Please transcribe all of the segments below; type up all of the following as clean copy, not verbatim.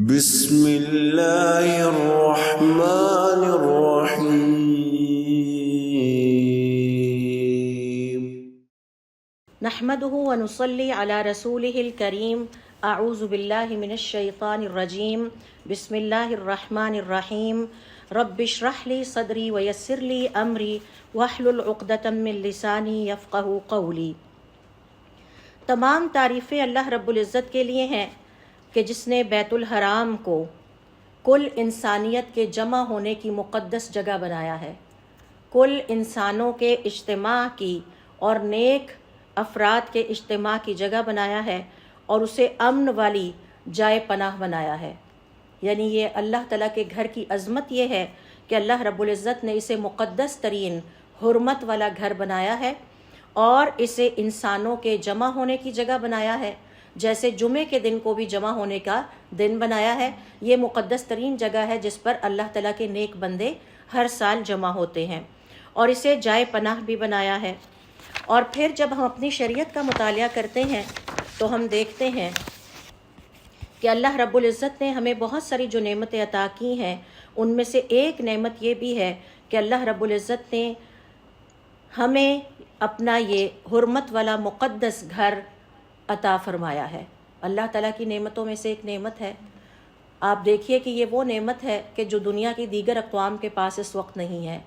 بسم اللہ الرحمن الرحیم نحمده ونصلي على رسوله الكريم اعوذ باللہ من الشیطان الرجیم بسم اللہ الرحمن الرحیم رب اشرح لي صدری ویسر لي امری واحلل عقدۃ من لسانی یفقہوا قولی۔ تمام تعریفیں اللہ رب العزت کے لیے ہیں کہ جس نے بیت الحرام کو کل انسانیت کے جمع ہونے کی مقدس جگہ بنایا ہے، کل انسانوں کے اجتماع کی اور نیک افراد کے اجتماع کی جگہ بنایا ہے، اور اسے امن والی جائے پناہ بنایا ہے۔ یعنی یہ اللہ تعالیٰ کے گھر کی عظمت یہ ہے کہ اللہ رب العزت نے اسے مقدس ترین حرمت والا گھر بنایا ہے، اور اسے انسانوں کے جمع ہونے کی جگہ بنایا ہے، جیسے جمعے کے دن کو بھی جمع ہونے کا دن بنایا ہے۔ یہ مقدس ترین جگہ ہے جس پر اللہ تعالیٰ کے نیک بندے ہر سال جمع ہوتے ہیں، اور اسے جائے پناہ بھی بنایا ہے۔ اور پھر جب ہم اپنی شریعت کا مطالعہ کرتے ہیں تو ہم دیکھتے ہیں کہ اللہ رب العزت نے ہمیں بہت ساری جو نعمتیں عطا کی ہیں، ان میں سے ایک نعمت یہ بھی ہے کہ اللہ رب العزت نے ہمیں اپنا یہ حرمت والا مقدس گھر عطا فرمایا ہے۔ اللہ تعالیٰ کی نعمتوں میں سے ایک نعمت ہے۔ آپ دیکھیے کہ یہ وہ نعمت ہے کہ جو دنیا کی دیگر اقوام کے پاس اس وقت نہیں ہے۔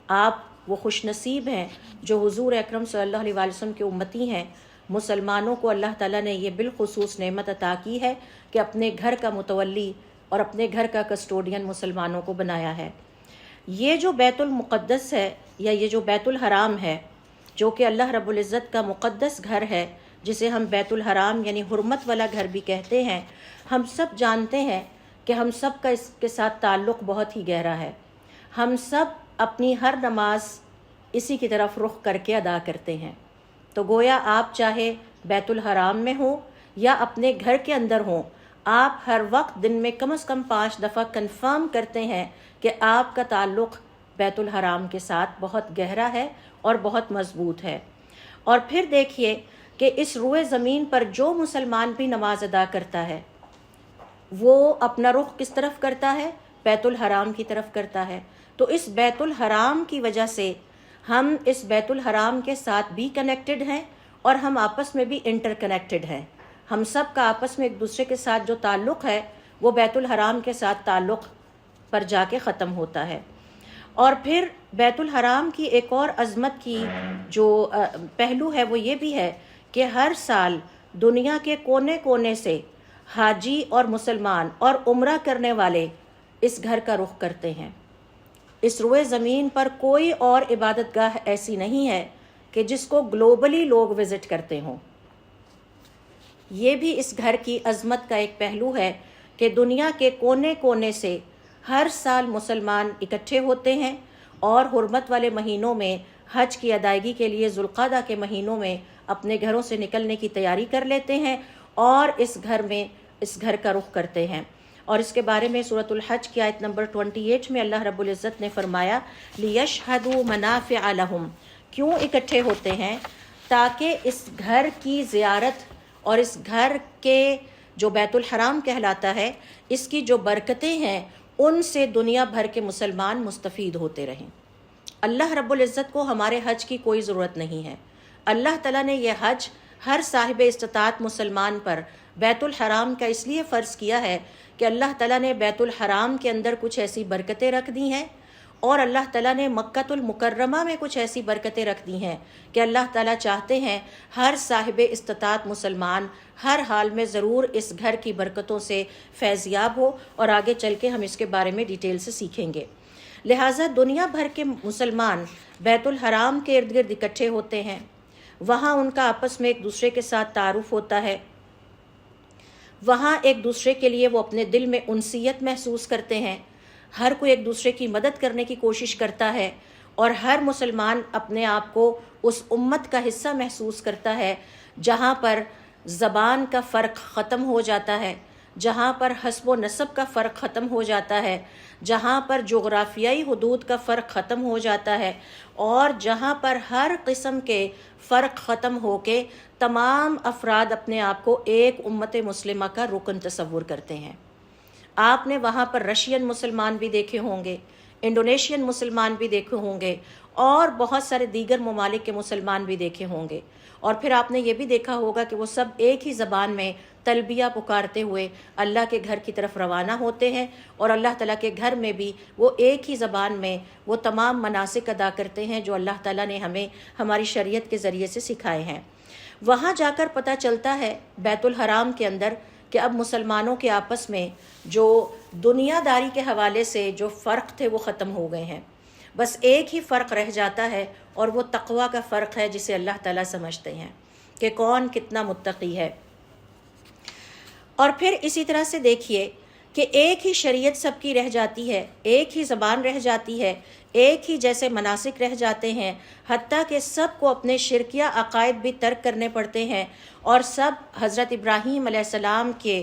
آپ وہ خوش نصیب ہیں جو حضور اکرم صلی اللہ علیہ وسلم کے امتی ہیں۔ مسلمانوں کو اللہ تعالیٰ نے یہ بالخصوص نعمت عطا کی ہے کہ اپنے گھر کا متولی اور اپنے گھر کا کسٹوڈین مسلمانوں کو بنایا ہے۔ یہ جو بیت المقدس ہے، یا یہ جو بیت الحرام ہے، جو کہ اللہ رب العزت کا مقدس گھر ہے، جسے ہم بیت الحرام یعنی حرمت والا گھر بھی کہتے ہیں، ہم سب جانتے ہیں کہ ہم سب کا اس کے ساتھ تعلق بہت ہی گہرا ہے۔ ہم سب اپنی ہر نماز اسی کی طرف رخ کر کے ادا کرتے ہیں۔ تو گویا آپ چاہے بیت الحرام میں ہوں یا اپنے گھر کے اندر ہوں، آپ ہر وقت دن میں کم از کم 5 دفعہ کنفرم کرتے ہیں کہ آپ کا تعلق بیت الحرام کے ساتھ بہت گہرا ہے اور بہت مضبوط ہے۔ اور پھر دیکھیے کہ اس روئے زمین پر جو مسلمان بھی نماز ادا کرتا ہے، وہ اپنا رخ کس طرف کرتا ہے؟ بیت الحرام کی طرف کرتا ہے۔ تو اس بیت الحرام کی وجہ سے ہم اس بیت الحرام کے ساتھ بھی کنیکٹڈ ہیں، اور ہم آپس میں بھی انٹر کنیکٹڈ ہیں۔ ہم سب کا آپس میں ایک دوسرے کے ساتھ جو تعلق ہے وہ بیت الحرام کے ساتھ تعلق پر جا کے ختم ہوتا ہے۔ اور پھر بیت الحرام کی ایک اور عظمت کی جو پہلو ہے وہ یہ بھی ہے کہ ہر سال دنیا کے کونے کونے سے حاجی اور مسلمان اور عمرہ کرنے والے اس گھر کا رخ کرتے ہیں۔ اس روئے زمین پر کوئی اور عبادت گاہ ایسی نہیں ہے کہ جس کو گلوبلی لوگ وزٹ کرتے ہوں۔ یہ بھی اس گھر کی عظمت کا ایک پہلو ہے کہ دنیا کے کونے کونے سے ہر سال مسلمان اکٹھے ہوتے ہیں، اور حرمت والے مہینوں میں حج کی ادائیگی کے لیے ذوالقعدہ کے مہینوں میں اپنے گھروں سے نکلنے کی تیاری کر لیتے ہیں، اور اس گھر کا رخ کرتے ہیں۔ اور اس کے بارے میں سورۃ الحج کی آیت نمبر 28 میں اللہ رب العزت نے فرمایا لِيَشْهَدُوا مَنَافِعَ لَهُمْ۔ کیوں اکٹھے ہوتے ہیں؟ تاکہ اس گھر کی زیارت اور اس گھر کے جو بیت الحرام کہلاتا ہے، اس کی جو برکتیں ہیں ان سے دنیا بھر کے مسلمان مستفید ہوتے رہیں۔ اللہ رب العزت کو ہمارے حج کی کوئی ضرورت نہیں ہے۔ اللہ تعالیٰ نے یہ حج ہر صاحب استطاعت مسلمان پر بیت الحرام کا اس لیے فرض کیا ہے کہ اللہ تعالیٰ نے بیت الحرام کے اندر کچھ ایسی برکتیں رکھ دی ہیں، اور اللہ تعالیٰ نے مکۃ المکرمہ میں کچھ ایسی برکتیں رکھ دی ہیں کہ اللہ تعالیٰ چاہتے ہیں ہر صاحب استطاعت مسلمان ہر حال میں ضرور اس گھر کی برکتوں سے فیض یاب ہو، اور آگے چل کے ہم اس کے بارے میں ڈیٹیل سے سیکھیں گے۔ لہٰذا دنیا بھر کے مسلمان بیت الحرام کے ارد گرد اکٹھے ہوتے ہیں، وہاں ان کا آپس میں ایک دوسرے کے ساتھ تعارف ہوتا ہے، وہاں ایک دوسرے کے لیے وہ اپنے دل میں انسیت محسوس کرتے ہیں، ہر کوئی ایک دوسرے کی مدد کرنے کی کوشش کرتا ہے، اور ہر مسلمان اپنے آپ کو اس امت کا حصہ محسوس کرتا ہے جہاں پر زبان کا فرق ختم ہو جاتا ہے، جہاں پر حسب و نسب کا فرق ختم ہو جاتا ہے، جہاں پر جغرافیائی حدود کا فرق ختم ہو جاتا ہے، اور جہاں پر ہر قسم کے فرق ختم ہو کے تمام افراد اپنے آپ کو ایک امت مسلمہ کا رکن تصور کرتے ہیں۔ آپ نے وہاں پر رشین مسلمان بھی دیکھے ہوں گے، انڈونیشین مسلمان بھی دیکھے ہوں گے، اور بہت سارے دیگر ممالک کے مسلمان بھی دیکھے ہوں گے، اور پھر آپ نے یہ بھی دیکھا ہوگا کہ وہ سب ایک ہی زبان میں تلبیہ پکارتے ہوئے اللہ کے گھر کی طرف روانہ ہوتے ہیں، اور اللہ تعالیٰ کے گھر میں بھی وہ ایک ہی زبان میں وہ تمام مناسک ادا کرتے ہیں جو اللہ تعالیٰ نے ہمیں ہماری شریعت کے ذریعے سے سکھائے ہیں۔ وہاں جا کر پتہ چلتا ہے بیت الحرام کے اندر کہ اب مسلمانوں کے آپس میں جو دنیا داری کے حوالے سے جو فرق تھے وہ ختم ہو گئے ہیں، بس ایک ہی فرق رہ جاتا ہے، اور وہ تقویٰ کا فرق ہے جسے اللہ تعالیٰ سمجھتے ہیں کہ کون کتنا متقی ہے۔ اور پھر اسی طرح سے دیکھیے کہ ایک ہی شریعت سب کی رہ جاتی ہے، ایک ہی زبان رہ جاتی ہے، ایک ہی جیسے مناسک رہ جاتے ہیں، حتیٰ کہ سب کو اپنے شرکیہ عقائد بھی ترک کرنے پڑتے ہیں، اور سب حضرت ابراہیم علیہ السلام کے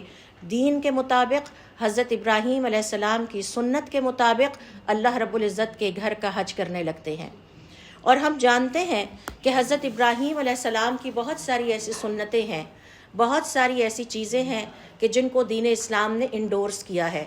دین کے مطابق، حضرت ابراہیم علیہ السلام کی سنت کے مطابق اللہ رب العزت کے گھر کا حج کرنے لگتے ہیں۔ اور ہم جانتے ہیں کہ حضرت ابراہیم علیہ السلام کی بہت ساری ایسی سنتیں ہیں، بہت ساری ایسی چیزیں ہیں کہ جن کو دین اسلام نے انڈورس کیا ہے۔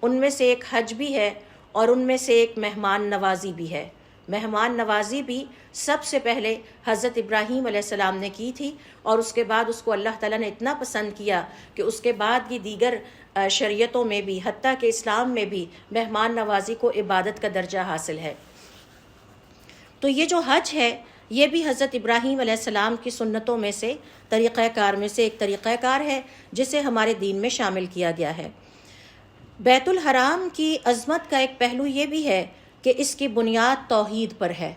ان میں سے ایک حج بھی ہے، اور ان میں سے ایک مہمان نوازی بھی ہے۔ مہمان نوازی بھی سب سے پہلے حضرت ابراہیم علیہ السلام نے کی تھی، اور اس کے بعد اس کو اللہ تعالیٰ نے اتنا پسند کیا کہ اس کے بعد کی دیگر شریعتوں میں بھی، حتیٰ کہ اسلام میں بھی، مہمان نوازی کو عبادت کا درجہ حاصل ہے۔ تو یہ جو حج ہے یہ بھی حضرت ابراہیم علیہ السلام کی سنتوں میں سے، طریقہ کار میں سے ایک طریقہ کار ہے جسے ہمارے دین میں شامل کیا گیا ہے۔ بیت الحرام کی عظمت کا ایک پہلو یہ بھی ہے کہ اس کی بنیاد توحید پر ہے۔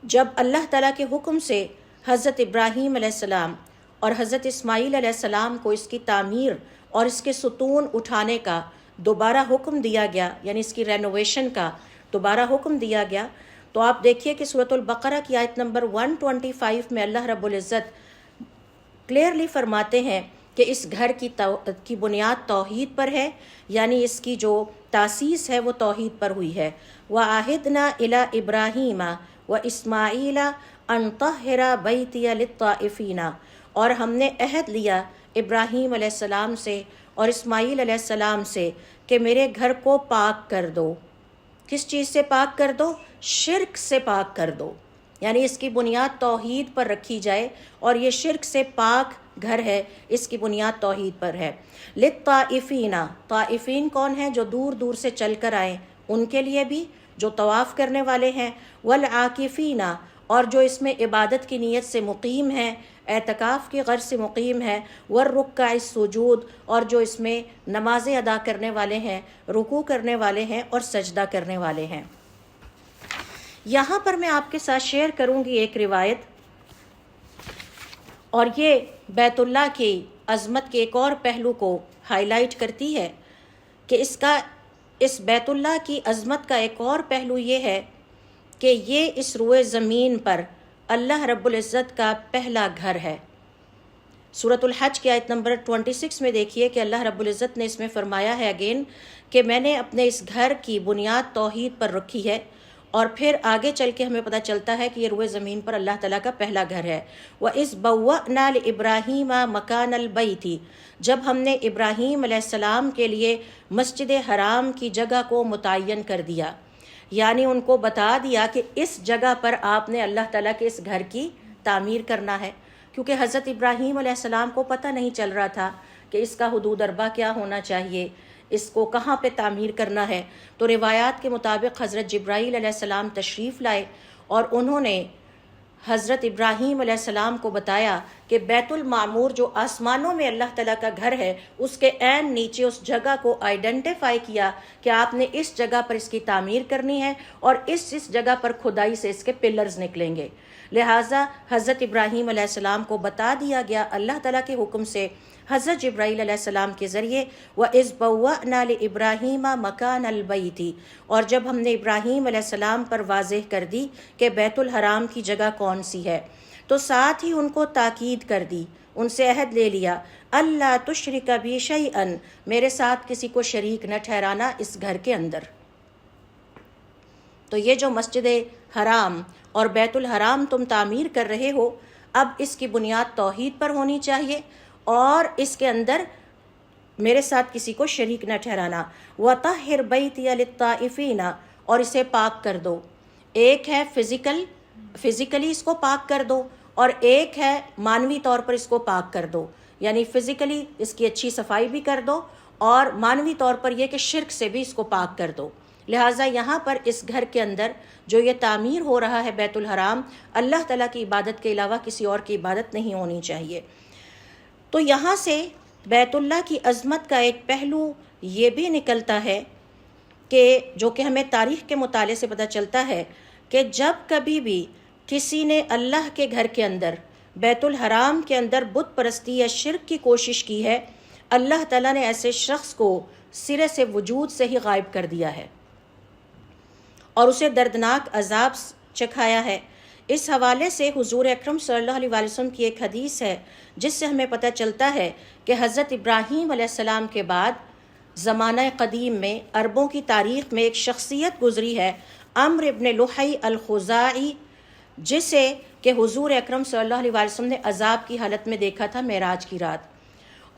جب اللہ تعالیٰ کے حکم سے حضرت ابراہیم علیہ السلام اور حضرت اسماعیل علیہ السلام کو اس کی تعمیر اور اس کے ستون اٹھانے کا دوبارہ حکم دیا گیا، یعنی اس کی رینوویشن کا دوبارہ حکم دیا گیا، تو آپ دیکھیے کہ سورۃ البقرہ کی آیت نمبر 125 میں اللہ رب العزت کلیئرلی فرماتے ہیں کہ اس گھر کی بنیاد توحید پر ہے، یعنی اس کی جو تاسیس ہے وہ توحید پر ہوئی ہے۔ وَعَهِدْنَا إِلَىٰ إِبْرَاهِيمَ وَإِسْمَاعِيلَ أَن طَهِّرَ بَيْتِيَ لِلطَّائِفِينَ، اور ہم نے عہد لیا ابراہیم علیہ السلام سے اور اسماعیل علیہ السلام سے کہ میرے گھر کو پاک کر دو۔ کس چیز سے پاک کر دو؟ شرک سے پاک کر دو، یعنی اس کی بنیاد توحید پر رکھی جائے، اور یہ شرک سے پاک گھر ہے، اس کی بنیاد توحید پر ہے۔ للطائفین، طائفین کون ہیں؟ جو دور دور سے چل کر آئیں، ان کے لیے بھی، جو طواف کرنے والے ہیں، والعاکفین، اور جو اس میں عبادت کی نیت سے مقیم ہیں، اعتکاف کی غرض سے مقیم ہے، والرکع السجود، اور جو اس میں نمازیں ادا کرنے والے ہیں، رکوع کرنے والے ہیں اور سجدہ کرنے والے ہیں۔ یہاں پر میں آپ کے ساتھ شیئر کروں گی ایک روایت، اور یہ بیت اللہ کی عظمت کے ایک اور پہلو کو ہائی لائٹ کرتی ہے کہ اس بیت اللہ کی عظمت کا ایک اور پہلو یہ ہے کہ یہ اس روئے زمین پر اللہ رب العزت کا پہلا گھر ہے۔ سورۃ الحج کی آیت نمبر 26 میں دیکھیے کہ اللہ رب العزت نے اس میں فرمایا ہے اگین کہ میں نے اپنے اس گھر کی بنیاد توحید پر رکھی ہے، اور پھر آگے چل کے ہمیں پتہ چلتا ہے کہ یہ روئے زمین پر اللہ تعالیٰ کا پہلا گھر ہے۔ وَإِذْ بَوَّأْنَا لِإِبْرَاهِيمَ مَكَانَ الْبَيْتِ، جب ہم نے ابراہیم علیہ السلام کے لیے مسجد حرام کی جگہ کو متعین کر دیا، یعنی ان کو بتا دیا کہ اس جگہ پر آپ نے اللہ تعالیٰ کے اس گھر کی تعمیر کرنا ہے، کیونکہ حضرت ابراہیم علیہ السلام کو پتہ نہیں چل رہا تھا کہ اس کا حدود اربع کیا ہونا چاہیے، اس کو کہاں پہ تعمیر کرنا ہے۔ تو روایات کے مطابق حضرت جبرائیل علیہ السلام تشریف لائے، اور انہوں نے حضرت ابراہیم علیہ السلام کو بتایا کہ بیت المعمور جو آسمانوں میں اللہ تعالیٰ کا گھر ہے، اس کے عین نیچے اس جگہ کو آئیڈینٹیفائی کیا کہ آپ نے اس جگہ پر اس کی تعمیر کرنی ہے، اور اس جگہ پر کھدائی سے اس کے پلرز نکلیں گے۔ لہٰذا حضرت ابراہیم علیہ السلام کو بتا دیا گیا اللہ تعالیٰ کے حکم سے حضرت جبرائیل علیہ السلام کے ذریعے، وَإِذْ بَوَّأْنَا لِإِبْرَاهِيمَ مَكَانَ الْبَيْتِ، اور جب ہم نے ابراہیم علیہ السلام پر واضح کر دی کہ بیت الحرام کی جگہ کون سی ہے، تو ساتھ ہی ان کو تاکید کر دی، ان سے عہد لے لیا، اللہ تشرک بی شیئا، میرے ساتھ کسی کو شریک نہ ٹھہرانا اس گھر کے اندر۔ تو یہ جو مسجد حرام اور بیت الحرام تم تعمیر کر رہے ہو، اب اس کی بنیاد توحید پر ہونی چاہیے، اور اس کے اندر میرے ساتھ کسی کو شریک نہ ٹھہرانا۔ وَطَهِّرْ بَيْتِيَ لِلطَّائِفِينَ، اور اسے پاک کر دو۔ ایک ہے فزیکلی اس کو پاک کر دو، اور ایک ہے معنوی طور پر اس کو پاک کر دو، یعنی فزیکلی اس کی اچھی صفائی بھی کر دو، اور معنوی طور پر یہ کہ شرک سے بھی اس کو پاک کر دو۔ لہٰذا یہاں پر اس گھر کے اندر جو یہ تعمیر ہو رہا ہے بیت الحرام، اللہ تعالیٰ کی عبادت کے علاوہ کسی اور کی عبادت نہیں ہونی چاہیے۔ تو یہاں سے بیت اللہ کی عظمت کا ایک پہلو یہ بھی نکلتا ہے کہ جو کہ ہمیں تاریخ کے مطالعے سے پتہ چلتا ہے کہ جب کبھی بھی کسی نے اللہ کے گھر کے اندر بیت الحرام کے اندر بت پرستی یا شرک کی کوشش کی ہے، اللہ تعالیٰ نے ایسے شخص کو سرے سے وجود سے ہی غائب کر دیا ہے اور اسے دردناک عذاب چکھایا ہے۔ اس حوالے سے حضور اکرم صلی اللہ علیہ وسلم کی ایک حدیث ہے جس سے ہمیں پتہ چلتا ہے کہ حضرت ابراہیم علیہ السلام کے بعد زمانہ قدیم میں عربوں کی تاریخ میں ایک شخصیت گزری ہے، عمرو ابن لحی الخزاعی، جسے کہ حضور اکرم صلی اللہ علیہ وسلم نے عذاب کی حالت میں دیکھا تھا معراج کی رات۔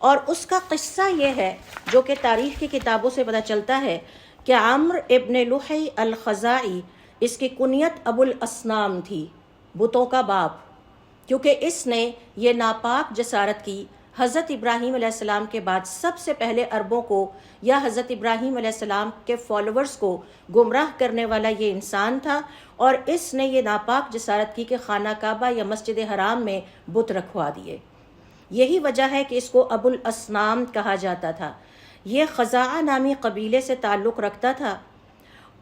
اور اس کا قصہ یہ ہے جو کہ تاریخ کی کتابوں سے پتہ چلتا ہے کہ عمرو ابن لحی الخزاعی، اس کی کنیت ابو الاسنام تھی، بتوں کا باپ، کیونکہ اس نے یہ ناپاک جسارت کی۔ حضرت ابراہیم علیہ السلام کے بعد سب سے پہلے عربوں کو یا حضرت ابراہیم علیہ السلام کے فالوورز کو گمراہ کرنے والا یہ انسان تھا، اور اس نے یہ ناپاک جسارت کی کہ خانہ کعبہ یا مسجد حرام میں بت رکھوا دیے۔ یہی وجہ ہے کہ اس کو ابو الاسنام کہا جاتا تھا۔ یہ خزاعہ نامی قبیلے سے تعلق رکھتا تھا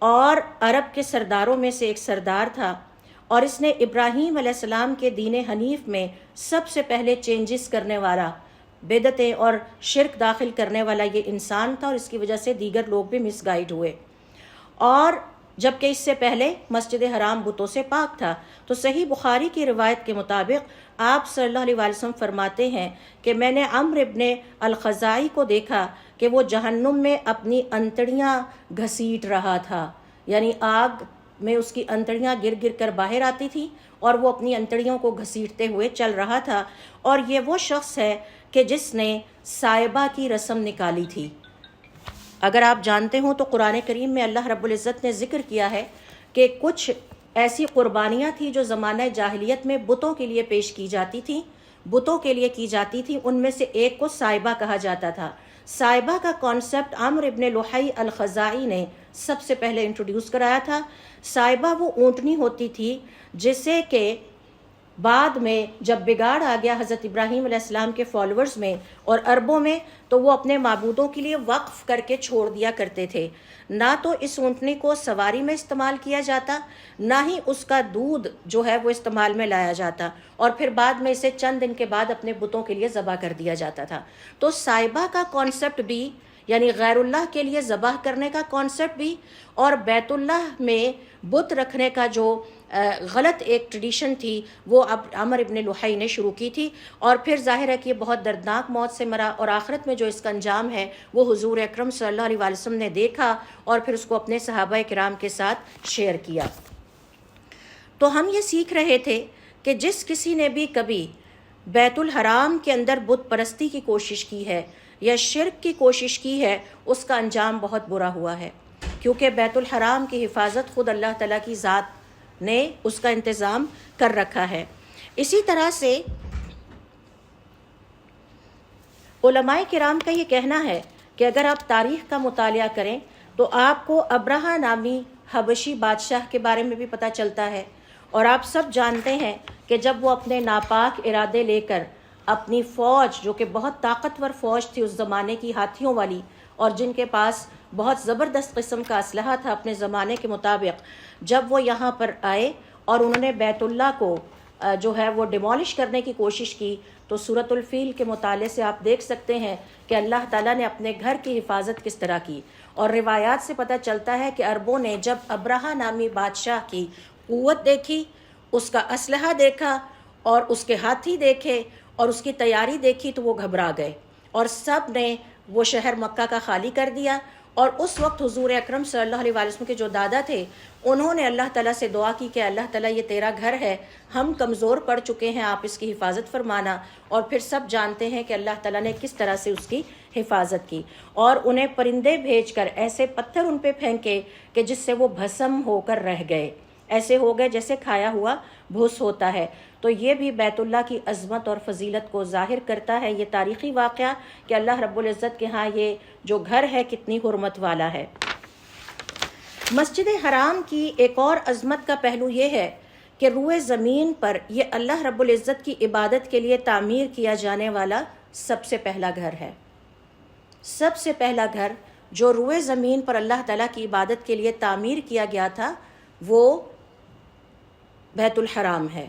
اور عرب کے سرداروں میں سے ایک سردار تھا، اور اس نے ابراہیم علیہ السلام کے دین حنیف میں سب سے پہلے چینجز کرنے والا، بدعتیں اور شرک داخل کرنے والا یہ انسان تھا، اور اس کی وجہ سے دیگر لوگ بھی مس گائیڈ ہوئے۔ اور جبکہ اس سے پہلے مسجد حرام بتوں سے پاک تھا۔ تو صحیح بخاری کی روایت کے مطابق آپ صلی اللہ علیہ وسلم فرماتے ہیں کہ میں نے عمرو ابن الخزاعی کو دیکھا کہ وہ جہنم میں اپنی انتڑیاں گھسیٹ رہا تھا، یعنی آگ میں اس کی انتڑیاں گر گر کر باہر آتی تھی اور وہ اپنی انتڑیوں کو گھسیٹتے ہوئے چل رہا تھا۔ اور یہ وہ شخص ہے کہ جس نے سائبہ کی رسم نکالی تھی۔ اگر آپ جانتے ہوں تو قرآن کریم میں اللہ رب العزت نے ذکر کیا ہے کہ کچھ ایسی قربانیاں تھیں جو زمانہ جاہلیت میں بتوں کے لیے پیش کی جاتی تھیں، بتوں کے لیے کی جاتی تھی، ان میں سے ایک کو سائبہ کہا جاتا تھا۔ سائبہ کا کانسیپٹ عمرو ابن لحی الخزاعی نے سب سے پہلے انٹروڈیوس کرایا تھا۔ سائبہ وہ اونٹنی ہوتی تھی جسے کہ بعد میں جب بگاڑ آ گیا حضرت ابراہیم علیہ السلام کے فالوورز میں اور عربوں میں، تو وہ اپنے معبودوں کے لیے وقف کر کے چھوڑ دیا کرتے تھے۔ نہ تو اس اونٹنی کو سواری میں استعمال کیا جاتا، نہ ہی اس کا دودھ جو ہے وہ استعمال میں لایا جاتا، اور پھر بعد میں اسے چند دن کے بعد اپنے بتوں کے لیے ذبح کر دیا جاتا تھا۔ تو سائبہ کا کانسیپٹ بھی، یعنی غیر اللہ کے لیے ذبح کرنے کا کانسیپٹ بھی، اور بیت اللہ میں بت رکھنے کا جو غلط ایک ٹریڈیشن تھی وہ اب عمرو ابن لحی نے شروع کی تھی، اور پھر ظاہر ہے کہ یہ بہت دردناک موت سے مرا، اور آخرت میں جو اس کا انجام ہے وہ حضور اکرم صلی اللہ علیہ وسلم نے دیکھا اور پھر اس کو اپنے صحابہ کرام کے ساتھ شیئر کیا۔ تو ہم یہ سیکھ رہے تھے کہ جس کسی نے بھی کبھی بیت الحرام کے اندر بت پرستی کی کوشش کی ہے یا شرک کی کوشش کی ہے، اس کا انجام بہت برا ہوا ہے، کیونکہ بیت الحرام کی حفاظت خود اللہ تعالیٰ کی ذات نے اس کا انتظام کر رکھا ہے۔ اسی طرح سے علماء کرام کا یہ کہنا ہے کہ اگر آپ تاریخ کا مطالعہ کریں تو آپ کو ابرہہ نامی حبشی بادشاہ کے بارے میں بھی پتہ چلتا ہے، اور آپ سب جانتے ہیں کہ جب وہ اپنے ناپاک ارادے لے کر اپنی فوج، جو کہ بہت طاقتور فوج تھی اس زمانے کی، ہاتھیوں والی، اور جن کے پاس بہت زبردست قسم کا اسلحہ تھا اپنے زمانے کے مطابق، جب وہ یہاں پر آئے اور انہوں نے بیت اللہ کو جو ہے وہ ڈیمولش کرنے کی کوشش کی، تو سورۃ الفیل کے مطالعے سے آپ دیکھ سکتے ہیں کہ اللہ تعالیٰ نے اپنے گھر کی حفاظت کس طرح کی۔ اور روایات سے پتہ چلتا ہے کہ عربوں نے جب ابرہہ نامی بادشاہ کی قوت دیکھی، اس کا اسلحہ دیکھا اور اس کے ہاتھی دیکھے اور اس کی تیاری دیکھی، تو وہ گھبرا گئے اور سب نے وہ شہر مکہ کا خالی کر دیا اور اس وقت حضور اکرم صلی اللہ علیہ وسلم کے جو دادا تھے انہوں نے اللہ تعالیٰ سے دعا کی کہ اللہ تعالیٰ یہ تیرا گھر ہے، ہم کمزور پڑ چکے ہیں، آپ اس کی حفاظت فرمانا. اور پھر سب جانتے ہیں کہ اللہ تعالیٰ نے کس طرح سے اس کی حفاظت کی، اور انہیں پرندے بھیج کر ایسے پتھر ان پہ پھینکے کہ جس سے وہ بھسم ہو کر رہ گئے، ایسے ہو گئے جیسے کھایا ہوا بھوس ہوتا ہے. تو یہ بھی بیت اللہ کی عظمت اور فضیلت کو ظاہر کرتا ہے، یہ تاریخی واقعہ کہ اللہ رب العزت کے ہاں یہ جو گھر ہے کتنی حرمت والا ہے. مسجد حرام کی ایک اور عظمت کا پہلو یہ ہے کہ روئے زمین پر یہ اللہ رب العزت کی عبادت کے لیے تعمیر کیا جانے والا سب سے پہلا گھر ہے. سب سے پہلا گھر جو روئے زمین پر اللہ تعالیٰ کی عبادت کے لیے تعمیر کیا گیا تھا وہ بیت الحرام ہے،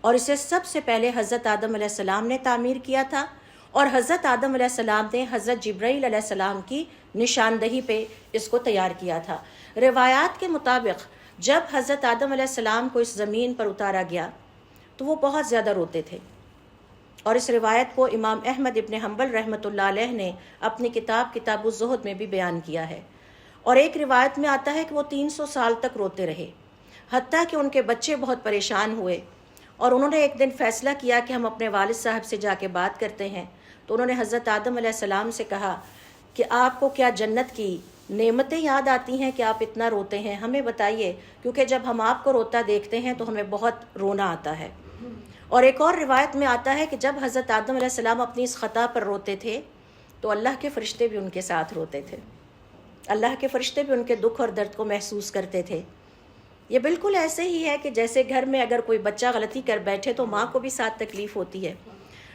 اور اسے سب سے پہلے حضرت آدم علیہ السلام نے تعمیر کیا تھا، اور حضرت آدم علیہ السلام نے حضرت جبرائیل علیہ السلام کی نشاندہی پہ اس کو تیار کیا تھا. روایات کے مطابق جب حضرت آدم علیہ السلام کو اس زمین پر اتارا گیا تو وہ بہت زیادہ روتے تھے، اور اس روایت کو امام احمد ابن حنبل رحمۃ اللہ علیہ نے اپنی کتاب الزہد میں بھی بیان کیا ہے. اور ایک روایت میں آتا ہے کہ وہ 300 سال تک روتے رہے، حتیٰ کہ ان کے بچے بہت پریشان ہوئے، اور انہوں نے ایک دن فیصلہ کیا کہ ہم اپنے والد صاحب سے جا کے بات کرتے ہیں. تو انہوں نے حضرت آدم علیہ السلام سے کہا کہ آپ کو کیا جنت کی نعمتیں یاد آتی ہیں کہ آپ اتنا روتے ہیں؟ ہمیں بتائیے، کیونکہ جب ہم آپ کو روتا دیکھتے ہیں تو ہمیں بہت رونا آتا ہے. اور ایک اور روایت میں آتا ہے کہ جب حضرت آدم علیہ السلام اپنی اس خطا پر روتے تھے تو اللہ کے فرشتے بھی ان کے ساتھ روتے تھے، اللہ کے فرشتے بھی ان کے دکھ اور درد کو محسوس کرتے تھے. یہ بالکل ایسے ہی ہے کہ جیسے گھر میں اگر کوئی بچہ غلطی کر بیٹھے تو ماں کو بھی ساتھ تکلیف ہوتی ہے.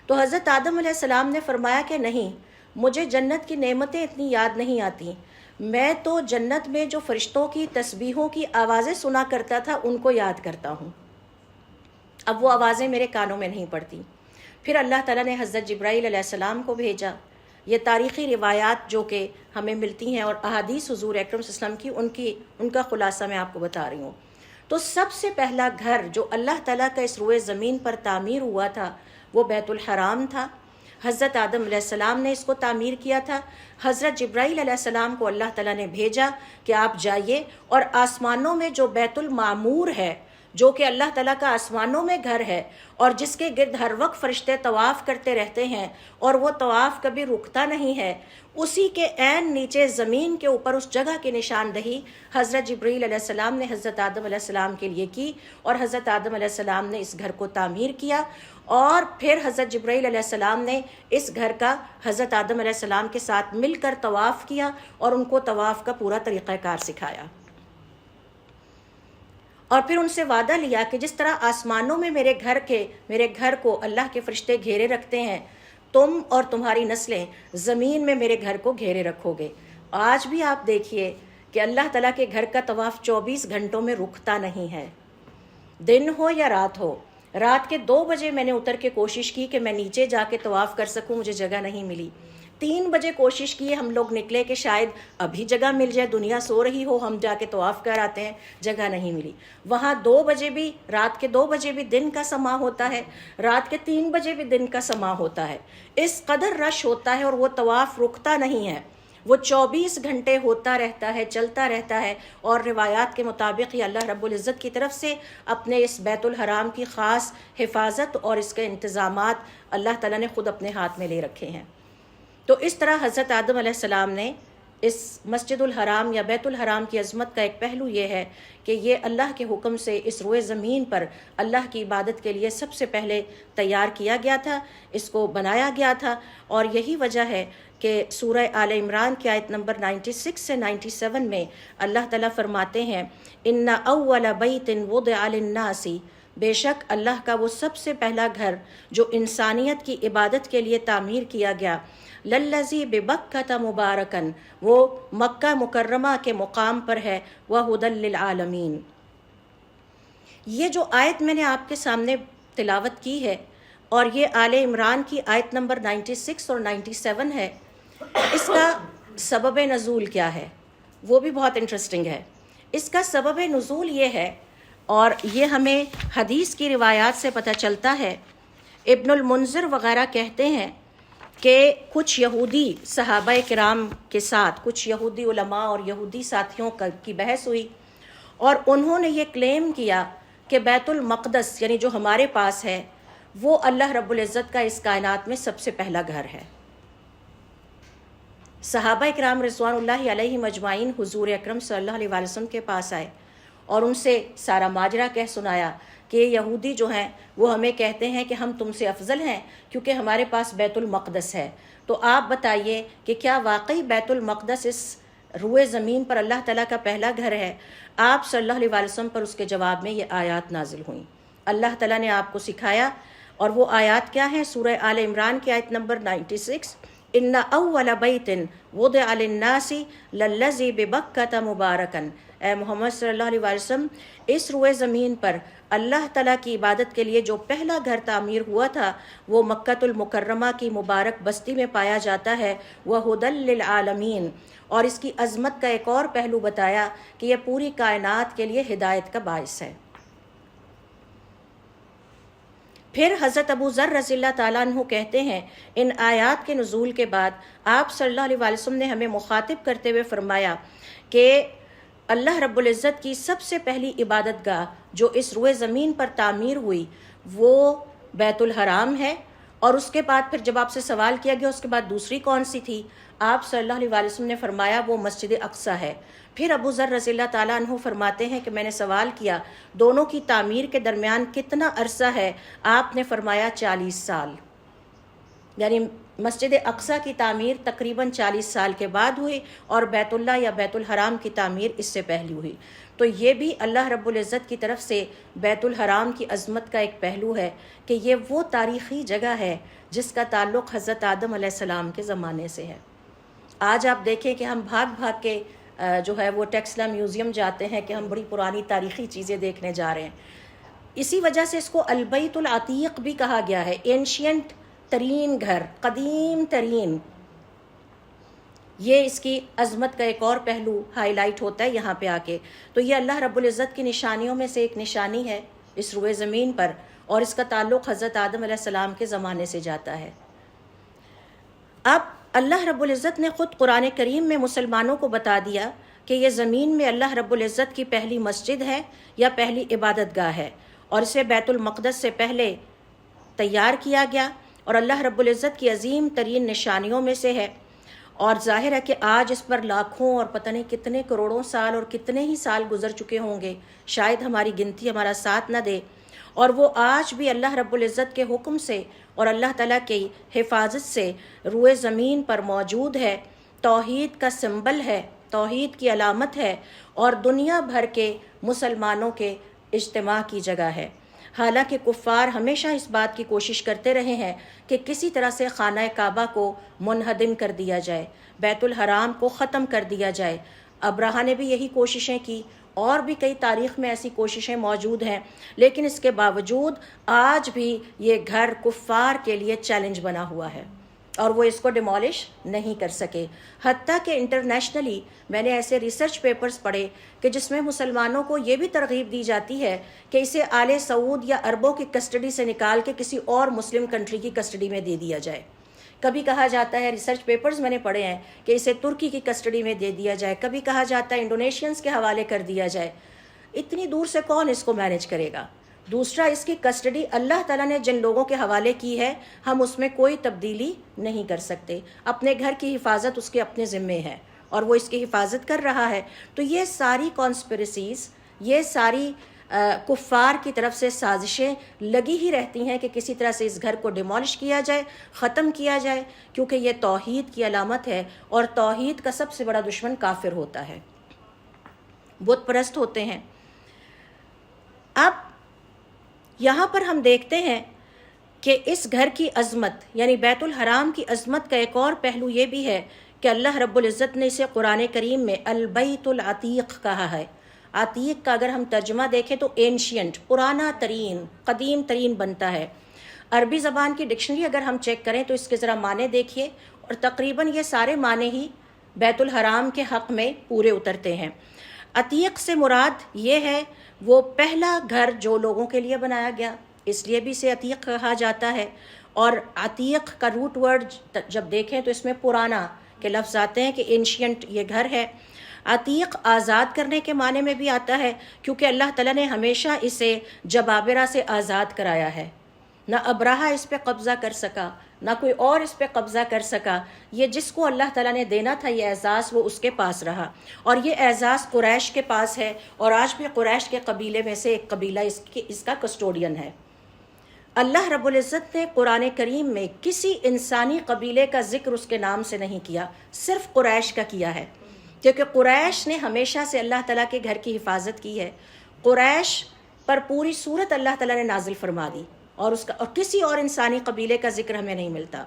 تو حضرت آدم علیہ السلام نے فرمایا کہ نہیں، مجھے جنت کی نعمتیں اتنی یاد نہیں آتی، میں تو جنت میں جو فرشتوں کی تسبیحوں کی آوازیں سنا کرتا تھا ان کو یاد کرتا ہوں، اب وہ آوازیں میرے کانوں میں نہیں پڑتی. پھر اللہ تعالیٰ نے حضرت جبرائیل علیہ السلام کو بھیجا. یہ تاریخی روایات جو کہ ہمیں ملتی ہیں اور احادیث حضور اکرم صلی اللہ علیہ وسلم کی ان کا خلاصہ میں آپ کو بتا رہی ہوں. تو سب سے پہلا گھر جو اللہ تعالیٰ کا اس روئے زمین پر تعمیر ہوا تھا وہ بیت الحرام تھا. حضرت آدم علیہ السلام نے اس کو تعمیر کیا تھا. حضرت جبرائیل علیہ السلام کو اللہ تعالیٰ نے بھیجا کہ آپ جائیے اور آسمانوں میں جو بیت المعمور ہے، جو کہ اللہ تعالیٰ کا آسمانوں میں گھر ہے اور جس کے گرد ہر وقت فرشتے طواف کرتے رہتے ہیں اور وہ طواف کبھی رکتا نہیں ہے، اسی کے عین نیچے زمین کے اوپر اس جگہ کی نشاندہی حضرت جبرائیل علیہ السلام نے حضرت آدم علیہ السلام کے لیے کی، اور حضرت آدم علیہ السلام نے اس گھر کو تعمیر کیا. اور پھر حضرت جبرائیل علیہ السلام نے اس گھر کا حضرت آدم علیہ السلام کے ساتھ مل کر طواف کیا اور ان کو طواف کا پورا طریقہ کار سکھایا. اور پھر ان سے وعدہ لیا کہ جس طرح آسمانوں میں میرے گھر کو اللہ کے فرشتے گھیرے رکھتے ہیں، تم اور تمہاری نسلیں زمین میں میرے گھر کو گھیرے رکھو گے. آج بھی آپ دیکھیے کہ اللہ تعالیٰ کے گھر کا طواف 24 گھنٹوں میں رکتا نہیں ہے، دن ہو یا رات ہو. رات کے 2 بجے میں نے اتر کے کوشش کی کہ میں نیچے جا کے طواف کر سکوں، مجھے جگہ نہیں ملی. 3 بجے کوشش کی، ہم لوگ نکلے کہ شاید ابھی جگہ مل جائے، دنیا سو رہی ہو، ہم جا کے طواف کر آتے ہیں، جگہ نہیں ملی. وہاں 2 بجے بھی، رات کے 2 بجے بھی دن کا سما ہوتا ہے، رات کے 3 بجے بھی دن کا سما ہوتا ہے. اس قدر رش ہوتا ہے اور وہ طواف رکتا نہیں ہے، وہ 24 گھنٹے ہوتا رہتا ہے، چلتا رہتا ہے. اور روایات کے مطابق یہ اللہ رب العزت کی طرف سے اپنے اس بیت الحرام کی خاص حفاظت اور اس کے انتظامات اللہ تعالیٰ نے خود اپنے ہاتھ میں لے رکھے ہیں. تو اس طرح حضرت آدم علیہ السلام نے اس مسجد الحرام یا بیت الحرام کی عظمت کا ایک پہلو یہ ہے کہ یہ اللہ کے حکم سے اس روئے زمین پر اللہ کی عبادت کے لیے سب سے پہلے تیار کیا گیا تھا، اس کو بنایا گیا تھا. اور یہی وجہ ہے کہ سورہ آل عمران کی آیت نمبر 96 سے 97 میں اللہ تعالیٰ فرماتے ہیں ان اول بیت وضع للناس، بے شک اللہ کا وہ سب سے پہلا گھر جو انسانیت کی عبادت کے لیے تعمیر کیا گیا، للذی ببکۃ مبارکن، وہ مکہ مکرمہ کے مقام پر ہے، وہدی للعالمین. یہ جو آیت میں نے آپ کے سامنے تلاوت کی ہے اور یہ آل عمران کی آیت نمبر 96 اور 97 ہے، اس کا سبب نزول کیا ہے وہ بھی بہت انٹرسٹنگ ہے. اس کا سبب نزول یہ ہے، اور یہ ہمیں حدیث کی روایات سے پتہ چلتا ہے. ابن المنذر وغیرہ کہتے ہیں کہ کچھ یہودی صحابہ کرام کے ساتھ کچھ یہودی علماء اور یہودی ساتھیوں کی بحث ہوئی، اور انہوں نے یہ کلیم کیا کہ بیت المقدس یعنی جو ہمارے پاس ہے وہ اللہ رب العزت کا اس کائنات میں سب سے پہلا گھر ہے۔ صحابہ کرام رضوان اللہ علیہ مجمعین حضور اکرم صلی اللہ علیہ وسلم کے پاس آئے اور ان سے سارا ماجرا کہہ سنایا کہ یہودی جو ہیں وہ ہمیں کہتے ہیں کہ ہم تم سے افضل ہیں کیونکہ ہمارے پاس بیت المقدس ہے، تو آپ بتائیے کہ کیا واقعی بیت المقدس اس روئے زمین پر اللہ تعالیٰ کا پہلا گھر ہے؟ آپ صلی اللہ علیہ وسلم پر اس کے جواب میں یہ آیات نازل ہوئیں۔ اللہ تعالیٰ نے آپ کو سکھایا، اور وہ آیات کیا ہیں؟ سورہ آل عمران کی آیت نمبر 96، ان اول بیت وضع للناس للذی ببکۃ مبارکا۔ اے محمد صلی اللہ علیہ وسلم، اس روئے زمین پر اللہ تعالیٰ کی عبادت کے لیے جو پہلا گھر تعمیر ہوا تھا وہ مکۃ المکرمہ کی مبارک بستی میں پایا جاتا ہے، وہدی للعالمین، اور اس کی عظمت کا ایک اور پہلو بتایا کہ یہ پوری کائنات کے لیے ہدایت کا باعث ہے۔ پھر حضرت ابو ذر رضی اللہ تعالیٰ عنہ کہتے ہیں ان آیات کے نزول کے بعد آپ صلی اللہ علیہ وسلم نے ہمیں مخاطب کرتے ہوئے فرمایا کہ اللہ رب العزت کی سب سے پہلی عبادت گاہ جو اس روئے زمین پر تعمیر ہوئی وہ بیت الحرام ہے، اور اس کے بعد پھر جب آپ سے سوال کیا گیا اس کے بعد دوسری کون سی تھی، آپ صلی اللہ علیہ وسلم نے فرمایا وہ مسجد اقصیٰ ہے۔ پھر ابو ذر رضی اللہ تعالیٰ عنہ فرماتے ہیں کہ میں نے سوال کیا دونوں کی تعمیر کے درمیان کتنا عرصہ ہے؟ آپ نے فرمایا 40 سال، یعنی مسجد اقصیٰ کی تعمیر تقریباً 40 سال کے بعد ہوئی اور بیت اللہ یا بیت الحرام کی تعمیر اس سے پہلے ہوئی۔ تو یہ بھی اللہ رب العزت کی طرف سے بیت الحرام کی عظمت کا ایک پہلو ہے کہ یہ وہ تاریخی جگہ ہے جس کا تعلق حضرت آدم علیہ السلام کے زمانے سے ہے۔ آج آپ دیکھیں کہ ہم بھاگ بھاگ کے جو ہے وہ ٹیکسلا میوزیم جاتے ہیں کہ ہم بڑی پرانی تاریخی چیزیں دیکھنے جا رہے ہیں۔ اسی وجہ سے اس کو البیت العتیق بھی کہا گیا ہے، اینشینٹ ترین گھر، قدیم ترین۔ یہ اس کی عظمت کا ایک اور پہلو ہائی لائٹ ہوتا ہے یہاں پہ آ کے۔ تو یہ اللہ رب العزت کی نشانیوں میں سے ایک نشانی ہے اس روئے زمین پر، اور اس کا تعلق حضرت آدم علیہ السلام کے زمانے سے جاتا ہے۔ اب اللہ رب العزت نے خود قرآن کریم میں مسلمانوں کو بتا دیا کہ یہ زمین میں اللہ رب العزت کی پہلی مسجد ہے یا پہلی عبادت گاہ ہے، اور اسے بیت المقدس سے پہلے تیار کیا گیا اور اللہ رب العزت کی عظیم ترین نشانیوں میں سے ہے۔ اور ظاہر ہے کہ آج اس پر لاکھوں اور پتہ نہیں کتنے کروڑوں سال اور کتنے ہی سال گزر چکے ہوں گے، شاید ہماری گنتی ہمارا ساتھ نہ دے، اور وہ آج بھی اللہ رب العزت کے حکم سے اور اللہ تعالیٰ کی حفاظت سے روئے زمین پر موجود ہے۔ توحید کا سمبل ہے، توحید کی علامت ہے، اور دنیا بھر کے مسلمانوں کے اجتماع کی جگہ ہے۔ حالانکہ کفار ہمیشہ اس بات کی کوشش کرتے رہے ہیں کہ کسی طرح سے خانہ کعبہ کو منہدم کر دیا جائے، بیت الحرام کو ختم کر دیا جائے۔ ابرہہ نے بھی یہی کوششیں کی، اور بھی کئی تاریخ میں ایسی کوششیں موجود ہیں، لیکن اس کے باوجود آج بھی یہ گھر کفار کے لیے چیلنج بنا ہوا ہے اور وہ اس کو ڈیمولش نہیں کر سکے۔ حتیٰ کہ انٹرنیشنلی میں نے ایسے ریسرچ پیپرز پڑھے کہ جس میں مسلمانوں کو یہ بھی ترغیب دی جاتی ہے کہ اسے آل سعود یا عربوں کی کسٹڈی سے نکال کے کسی اور مسلم کنٹری کی کسٹڈی میں دے دیا جائے۔ کبھی کہا جاتا ہے، ریسرچ پیپرز میں نے پڑھے ہیں، کہ اسے ترکی کی کسٹڈی میں دے دیا جائے، کبھی کہا جاتا ہے انڈونیشینز کے حوالے کر دیا جائے۔ اتنی دور سے کون اس کو مینیج کرے گا؟ دوسرا، اس کی کسٹڈی اللہ تعالیٰ نے جن لوگوں کے حوالے کی ہے ہم اس میں کوئی تبدیلی نہیں کر سکتے۔ اپنے گھر کی حفاظت اس کے اپنے ذمے ہے اور وہ اس کی حفاظت کر رہا ہے۔ تو یہ ساری کانسپریسیز، یہ ساری کفار کی طرف سے سازشیں لگی ہی رہتی ہیں کہ کسی طرح سے اس گھر کو ڈیمولش کیا جائے، ختم کیا جائے، کیونکہ یہ توحید کی علامت ہے، اور توحید کا سب سے بڑا دشمن کافر ہوتا ہے، بت پرست ہوتے ہیں۔ اب یہاں پر ہم دیکھتے ہیں کہ اس گھر کی عظمت یعنی بیت الحرام کی عظمت کا ایک اور پہلو یہ بھی ہے کہ اللہ رب العزت نے اسے قرآن کریم میں البیت العتیق کہا ہے۔ عتیق کا اگر ہم ترجمہ دیکھیں تو اینشینٹ، پرانا ترین، قدیم ترین بنتا ہے۔ عربی زبان کی ڈکشنری اگر ہم چیک کریں تو اس کے ذرا معنی دیکھیے، اور تقریباً یہ سارے معنی ہی بیت الحرام کے حق میں پورے اترتے ہیں۔ عتیق سے مراد یہ ہے وہ پہلا گھر جو لوگوں کے لیے بنایا گیا، اس لیے بھی اسے عتیق کہا جاتا ہے، اور عتیق کا روٹ ورڈ جب دیکھیں تو اس میں پرانا کے لفظ آتے ہیں کہ اینشینٹ یہ گھر ہے. عتیق آزاد کرنے کے معنی میں بھی آتا ہے، کیونکہ اللہ تعالیٰ نے ہمیشہ اسے جبابرہ سے آزاد کرایا ہے. نہ ابراہا اس پہ قبضہ کر سکا، نہ کوئی اور اس پہ قبضہ کر سکا. یہ جس کو اللہ تعالیٰ نے دینا تھا یہ اعزاز، وہ اس کے پاس رہا، اور یہ اعزاز قریش کے پاس ہے، اور آج بھی قریش کے قبیلے میں سے ایک قبیلہ اس کا کسٹوڈین ہے. اللہ رب العزت نے قرآن کریم میں کسی انسانی قبیلے کا ذکر اس کے نام سے نہیں کیا، صرف قریش کا کیا ہے، کیونکہ قریش نے ہمیشہ سے اللہ تعالیٰ کے گھر کی حفاظت کی ہے. قریش پر پوری صورت اللہ تعالیٰ نے نازل فرما دی، اور کسی اور انسانی قبیلے کا ذکر ہمیں نہیں ملتا.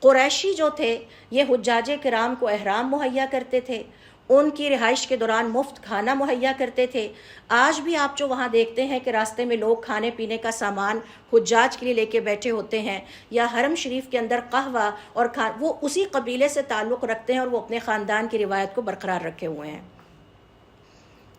قریشی جو تھے یہ حجاج کرام کو احرام مہیا کرتے تھے، ان کی رہائش کے دوران مفت کھانا مہیا کرتے تھے. آج بھی آپ جو وہاں دیکھتے ہیں کہ راستے میں لوگ کھانے پینے کا سامان حجاج کے لیے لے کے بیٹھے ہوتے ہیں، یا حرم شریف کے اندر قہوہ اور وہ اسی قبیلے سے تعلق رکھتے ہیں اور وہ اپنے خاندان کی روایت کو برقرار رکھے ہوئے ہیں.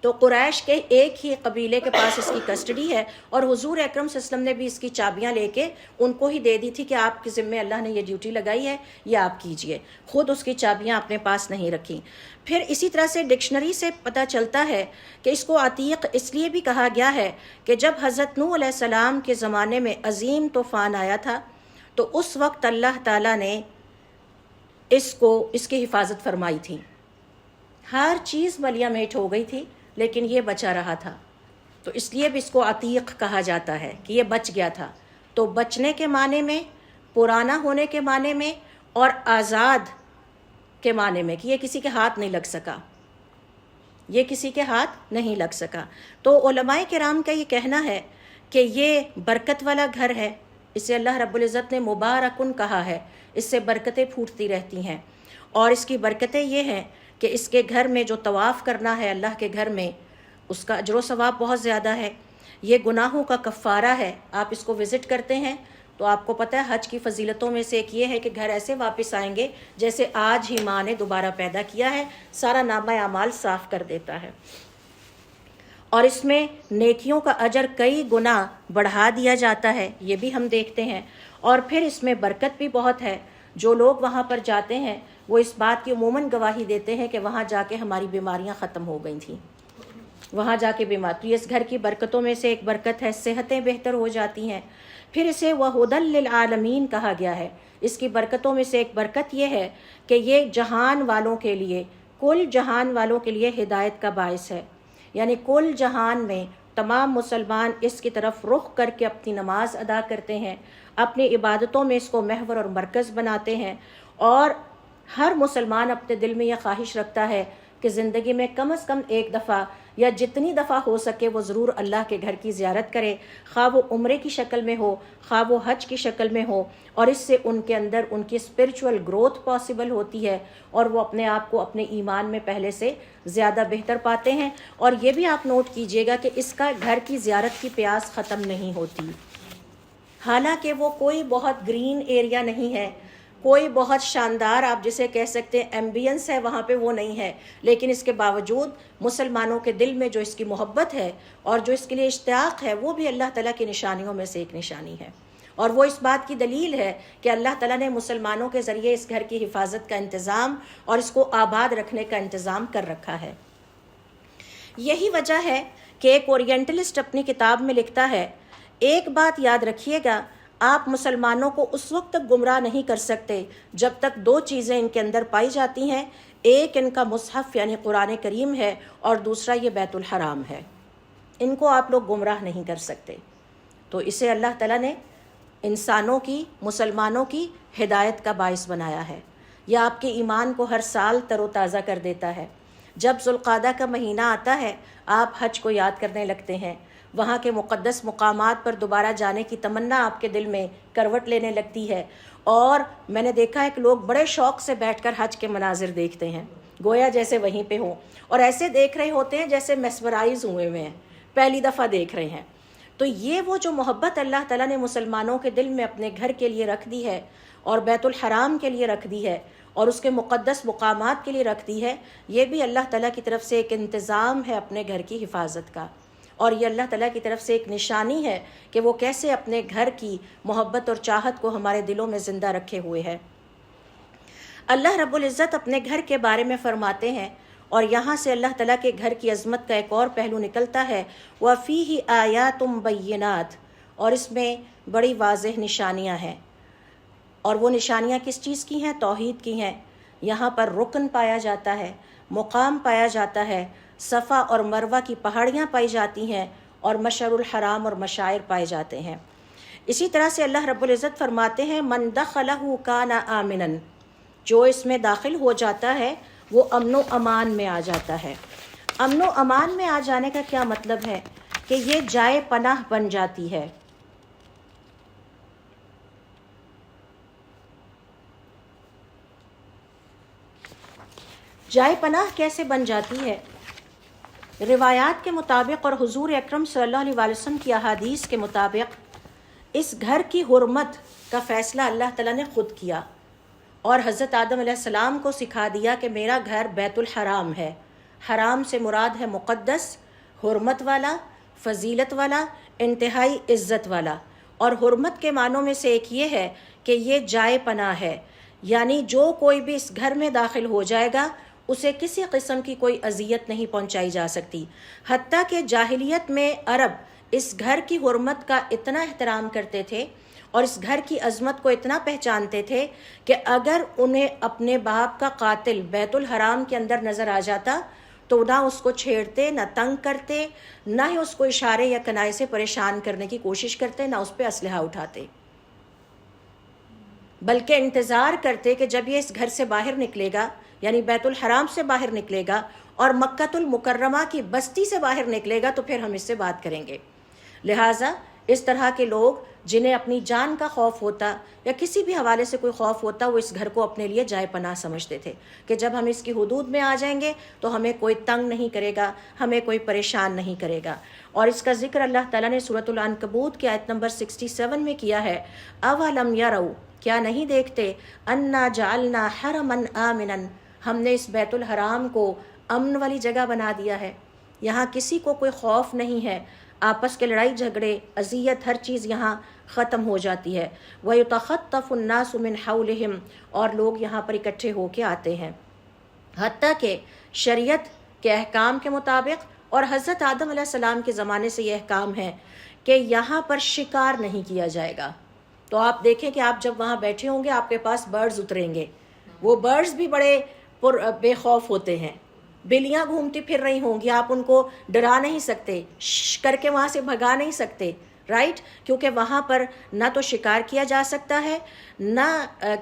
تو قریش کے ایک ہی قبیلے کے پاس اس کی کسٹڈی ہے، اور حضور اکرم صلی اللہ علیہ وسلم نے بھی اس کی چابیاں لے کے ان کو ہی دے دی تھی کہ آپ کے ذمے اللہ نے یہ ڈیوٹی لگائی ہے، یہ آپ کیجئے. خود اس کی چابیاں اپنے پاس نہیں رکھیں. پھر اسی طرح سے ڈکشنری سے پتہ چلتا ہے کہ اس کو عتیق اس لیے بھی کہا گیا ہے کہ جب حضرت نوح علیہ السلام کے زمانے میں عظیم طوفان آیا تھا تو اس وقت اللہ تعالیٰ نے اس کی حفاظت فرمائی تھی. ہر چیز ملیا میٹ ہو گئی تھی لیکن یہ بچا رہا تھا، تو اس لیے بھی اس کو عتیق کہا جاتا ہے کہ یہ بچ گیا تھا. تو بچنے کے معنی میں، پرانا ہونے کے معنی میں، اور آزاد کے معنی میں کہ یہ کسی کے ہاتھ نہیں لگ سکا، یہ کسی کے ہاتھ نہیں لگ سکا. تو علماء کرام کا یہ کہنا ہے کہ یہ برکت والا گھر ہے، اسے اللہ رب العزت نے مبارکن کہا ہے، اس سے برکتیں پھوٹتی رہتی ہیں. اور اس کی برکتیں یہ ہیں کہ اس کے گھر میں جو طواف کرنا ہے اللہ کے گھر میں، اس کا اجر و ثواب بہت زیادہ ہے. یہ گناہوں کا کفارہ ہے. آپ اس کو وزٹ کرتے ہیں تو آپ کو پتہ ہے حج کی فضیلتوں میں سے ایک یہ ہے کہ گھر ایسے واپس آئیں گے جیسے آج ہی ماں نے دوبارہ پیدا کیا ہے. سارا نامہ اعمال صاف کر دیتا ہے، اور اس میں نیکیوں کا اجر کئی گنا بڑھا دیا جاتا ہے، یہ بھی ہم دیکھتے ہیں. اور پھر اس میں برکت بھی بہت ہے. جو لوگ وہاں پر جاتے ہیں وہ اس بات کی عموماً گواہی دیتے ہیں کہ وہاں جا کے ہماری بیماریاں ختم ہو گئی تھیں، وہاں جا کے تو اس گھر کی برکتوں میں سے ایک برکت ہے، صحتیں بہتر ہو جاتی ہیں. پھر اسے وَہُدًى لِّلْعَالَمِينَ کہا گیا ہے. اس کی برکتوں میں سے ایک برکت یہ ہے کہ یہ جہان والوں کے لیے، کل جہان والوں کے لیے ہدایت کا باعث ہے. یعنی کل جہان میں تمام مسلمان اس کی طرف رخ کر کے اپنی نماز ادا کرتے ہیں، اپنی عبادتوں میں اس کو محور اور مرکز بناتے ہیں. اور ہر مسلمان اپنے دل میں یہ خواہش رکھتا ہے کہ زندگی میں کم از کم ایک دفعہ یا جتنی دفعہ ہو سکے وہ ضرور اللہ کے گھر کی زیارت کرے، خواہ وہ عمرے کی شکل میں ہو، خواہ وہ حج کی شکل میں ہو. اور اس سے ان کے اندر ان کی اسپرچول گروتھ پاسبل ہوتی ہے، اور وہ اپنے آپ کو اپنے ایمان میں پہلے سے زیادہ بہتر پاتے ہیں. اور یہ بھی آپ نوٹ کیجئے گا کہ اس کا گھر کی زیارت کی پیاس ختم نہیں ہوتی. حالانکہ وہ کوئی بہت گرین ایریا نہیں ہے، کوئی بہت شاندار آپ جسے کہہ سکتے ہیں ایمبینس ہے وہاں پہ، وہ نہیں ہے. لیکن اس کے باوجود مسلمانوں کے دل میں جو اس کی محبت ہے اور جو اس کے لیے اشتیاق ہے، وہ بھی اللہ تعالیٰ کی نشانیوں میں سے ایک نشانی ہے. اور وہ اس بات کی دلیل ہے کہ اللہ تعالیٰ نے مسلمانوں کے ذریعے اس گھر کی حفاظت کا انتظام اور اس کو آباد رکھنے کا انتظام کر رکھا ہے. یہی وجہ ہے کہ ایک اورینٹلسٹ اپنی کتاب میں لکھتا ہے، ایک بات یاد رکھیے گا، آپ مسلمانوں کو اس وقت تک گمراہ نہیں کر سکتے جب تک دو چیزیں ان کے اندر پائی جاتی ہیں. ایک ان کا مصحف یعنی قرآن کریم ہے، اور دوسرا یہ بیت الحرام ہے. ان کو آپ لوگ گمراہ نہیں کر سکتے. تو اسے اللہ تعالیٰ نے انسانوں کی، مسلمانوں کی ہدایت کا باعث بنایا ہے. یہ آپ کے ایمان کو ہر سال تر و تازہ کر دیتا ہے. جب ذوالقعدہ کا مہینہ آتا ہے آپ حج کو یاد کرنے لگتے ہیں، وہاں کے مقدس مقامات پر دوبارہ جانے کی تمنا آپ کے دل میں کروٹ لینے لگتی ہے. اور میں نے دیکھا ہے کہ لوگ بڑے شوق سے بیٹھ کر حج کے مناظر دیکھتے ہیں، گویا جیسے وہیں پہ ہوں، اور ایسے دیکھ رہے ہوتے ہیں جیسے میسمرائز ہوئے ہوئے ہیں، پہلی دفعہ دیکھ رہے ہیں. تو یہ وہ جو محبت اللہ تعالیٰ نے مسلمانوں کے دل میں اپنے گھر کے لیے رکھ دی ہے، اور بیت الحرام کے لیے رکھ دی ہے، اور اس کے مقدس مقامات کے لیے رکھ دی ہے، یہ بھی اللہ تعالیٰ کی طرف سے ایک انتظام ہے اپنے گھر کی حفاظت کا. اور یہ اللہ تعالیٰ کی طرف سے ایک نشانی ہے کہ وہ کیسے اپنے گھر کی محبت اور چاہت کو ہمارے دلوں میں زندہ رکھے ہوئے ہے۔ اللہ رب العزت اپنے گھر کے بارے میں فرماتے ہیں، اور یہاں سے اللہ تعالیٰ کے گھر کی عظمت کا ایک اور پہلو نکلتا ہے، وَفِيهِ آيَاتٌ بَيِّنَاتٌ، اور اس میں بڑی واضح نشانیاں ہیں۔ اور وہ نشانیاں کس چیز کی ہیں؟ توحید کی ہیں۔ یہاں پر رکن پایا جاتا ہے، مقام پایا جاتا ہے، صفا اور مروہ کی پہاڑیاں پائی جاتی ہیں، اور مشعر الحرام اور مشاعر پائے جاتے ہیں۔ اسی طرح سے اللہ رب العزت فرماتے ہیں، من دخلہ کان آمنا، جو اس میں داخل ہو جاتا ہے وہ امن و امان میں آ جاتا ہے۔ امن و امان میں آ جانے کا کیا مطلب ہے؟ کہ یہ جائے پناہ بن جاتی ہے۔ جائے پناہ کیسے بن جاتی ہے؟ روایات کے مطابق اور حضور اکرم صلی اللہ علیہ وسلم کی احادیث کے مطابق اس گھر کی حرمت کا فیصلہ اللہ تعالیٰ نے خود کیا، اور حضرت آدم علیہ السلام کو سکھا دیا کہ میرا گھر بیت الحرام ہے۔ حرام سے مراد ہے مقدس، حرمت والا، فضیلت والا، انتہائی عزت والا۔ اور حرمت کے معنوں میں سے ایک یہ ہے کہ یہ جائے پناہ ہے، یعنی جو کوئی بھی اس گھر میں داخل ہو جائے گا اسے کسی قسم کی کوئی اذیت نہیں پہنچائی جا سکتی۔ حتیٰ کہ جاہلیت میں عرب اس گھر کی حرمت کا اتنا احترام کرتے تھے اور اس گھر کی عظمت کو اتنا پہچانتے تھے کہ اگر انہیں اپنے باپ کا قاتل بیت الحرام کے اندر نظر آ جاتا تو نہ اس کو چھیڑتے، نہ تنگ کرتے، نہ ہی اس کو اشارے یا کنائے سے پریشان کرنے کی کوشش کرتے، نہ اس پہ اسلحہ اٹھاتے، بلکہ انتظار کرتے کہ جب یہ اس گھر سے باہر نکلے گا، یعنی بیت الحرام سے باہر نکلے گا اور مکۃ المکرمہ کی بستی سے باہر نکلے گا تو پھر ہم اس سے بات کریں گے۔ لہٰذا اس طرح کے لوگ جنہیں اپنی جان کا خوف ہوتا یا کسی بھی حوالے سے کوئی خوف ہوتا، وہ اس گھر کو اپنے لیے جائے پناہ سمجھتے تھے کہ جب ہم اس کی حدود میں آ جائیں گے تو ہمیں کوئی تنگ نہیں کرے گا، ہمیں کوئی پریشان نہیں کرے گا۔ اور اس کا ذکر اللہ تعالیٰ نے سورۃ العنکبوت کی آیت نمبر 67 میں کیا ہے، اولم یروا، کیا نہیں دیکھتے، انا جعلنا حرما آمنا، ہم نے اس بیت الحرام کو امن والی جگہ بنا دیا ہے، یہاں کسی کو کوئی خوف نہیں ہے، آپس کے لڑائی جھگڑے، اذیت، ہر چیز یہاں ختم ہو جاتی ہے۔ وَيُتَخَطَّفُ النَّاسُ مِنْ حَوْلِهِمْ، اور لوگ یہاں پر اکٹھے ہو کے آتے ہیں۔ حتیٰ کہ شریعت کے احکام کے مطابق اور حضرت آدم علیہ السلام کے زمانے سے یہ احکام ہے کہ یہاں پر شکار نہیں کیا جائے گا۔ تو آپ دیکھیں کہ آپ جب وہاں بیٹھے ہوں گے آپ کے پاس برڈز اتریں گے، وہ برڈز بھی بڑے بے خوف ہوتے ہیں، بلیاں گھومتی پھر رہی ہوں گی، آپ ان کو ڈرا نہیں سکتے، شش کر کے وہاں سے بھگا نہیں سکتے، رائٹ، کیونکہ وہاں پر نہ تو شکار کیا جا سکتا ہے، نہ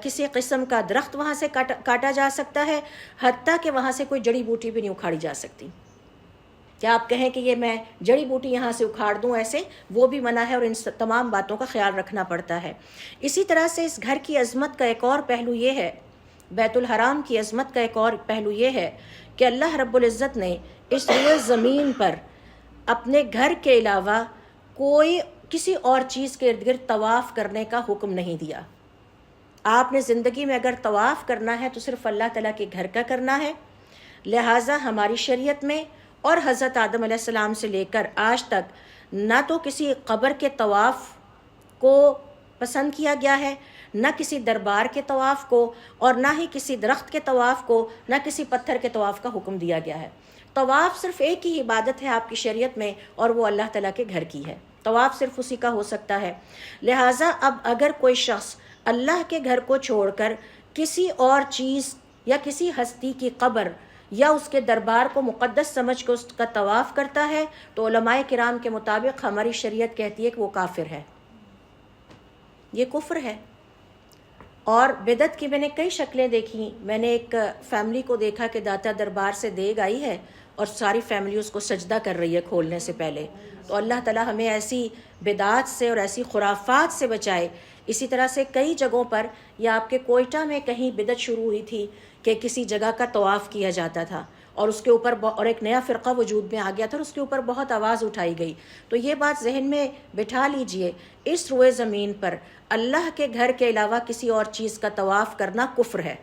کسی قسم کا درخت وہاں سے کاٹا جا سکتا ہے، حتیٰ کہ وہاں سے کوئی جڑی بوٹی بھی نہیں اکھاڑی جا سکتی۔ کیا آپ کہیں کہ یہ میں جڑی بوٹی یہاں سے اکھاڑ دوں، ایسے وہ بھی منع ہے، اور ان تمام باتوں کا خیال رکھنا پڑتا ہے۔ اسی طرح سے اس گھر کی عظمت کا ایک اور پہلو یہ ہے، بیت الحرام کی عظمت کا ایک اور پہلو یہ ہے کہ اللہ رب العزت نے اس روئے زمین پر اپنے گھر کے علاوہ کوئی کسی اور چیز کے ارد گرد طواف کرنے کا حکم نہیں دیا۔ آپ نے زندگی میں اگر طواف کرنا ہے تو صرف اللہ تعالیٰ کے گھر کا کرنا ہے۔ لہٰذا ہماری شریعت میں اور حضرت آدم علیہ السلام سے لے کر آج تک نہ تو کسی قبر کے طواف کو پسند کیا گیا ہے، نہ کسی دربار کے طواف کو، اور نہ ہی کسی درخت کے طواف کو، نہ کسی پتھر کے طواف کا حکم دیا گیا ہے۔ طواف صرف ایک ہی عبادت ہے آپ کی شریعت میں، اور وہ اللہ تعالیٰ کے گھر کی ہے۔ طواف صرف اسی کا ہو سکتا ہے۔ لہٰذا اب اگر کوئی شخص اللہ کے گھر کو چھوڑ کر کسی اور چیز یا کسی ہستی کی قبر یا اس کے دربار کو مقدس سمجھ کر اس کا طواف کرتا ہے تو علماء کرام کے مطابق ہماری شریعت کہتی ہے کہ وہ کافر ہے، یہ کفر ہے۔ اور بدعت کی میں نے کئی شکلیں دیکھیں۔ میں نے ایک فیملی کو دیکھا کہ داتا دربار سے دیگ آئی ہے اور ساری فیملی اس کو سجدہ کر رہی ہے کھولنے سے پہلے۔ تو اللہ تعالیٰ ہمیں ایسی بدعات سے اور ایسی خرافات سے بچائے۔ اسی طرح سے کئی جگہوں پر، یا آپ کے کوئٹہ میں کہیں بدعت شروع ہوئی تھی کہ کسی جگہ کا طواف کیا جاتا تھا اور اس کے اوپر اور ایک نیا فرقہ وجود میں آ گیا تھا اور اس کے اوپر بہت آواز اٹھائی گئی۔ تو یہ بات ذہن میں بٹھا لیجئے، اس روئے زمین پر اللہ کے گھر کے علاوہ کسی اور چیز کا طواف کرنا کفر ہے،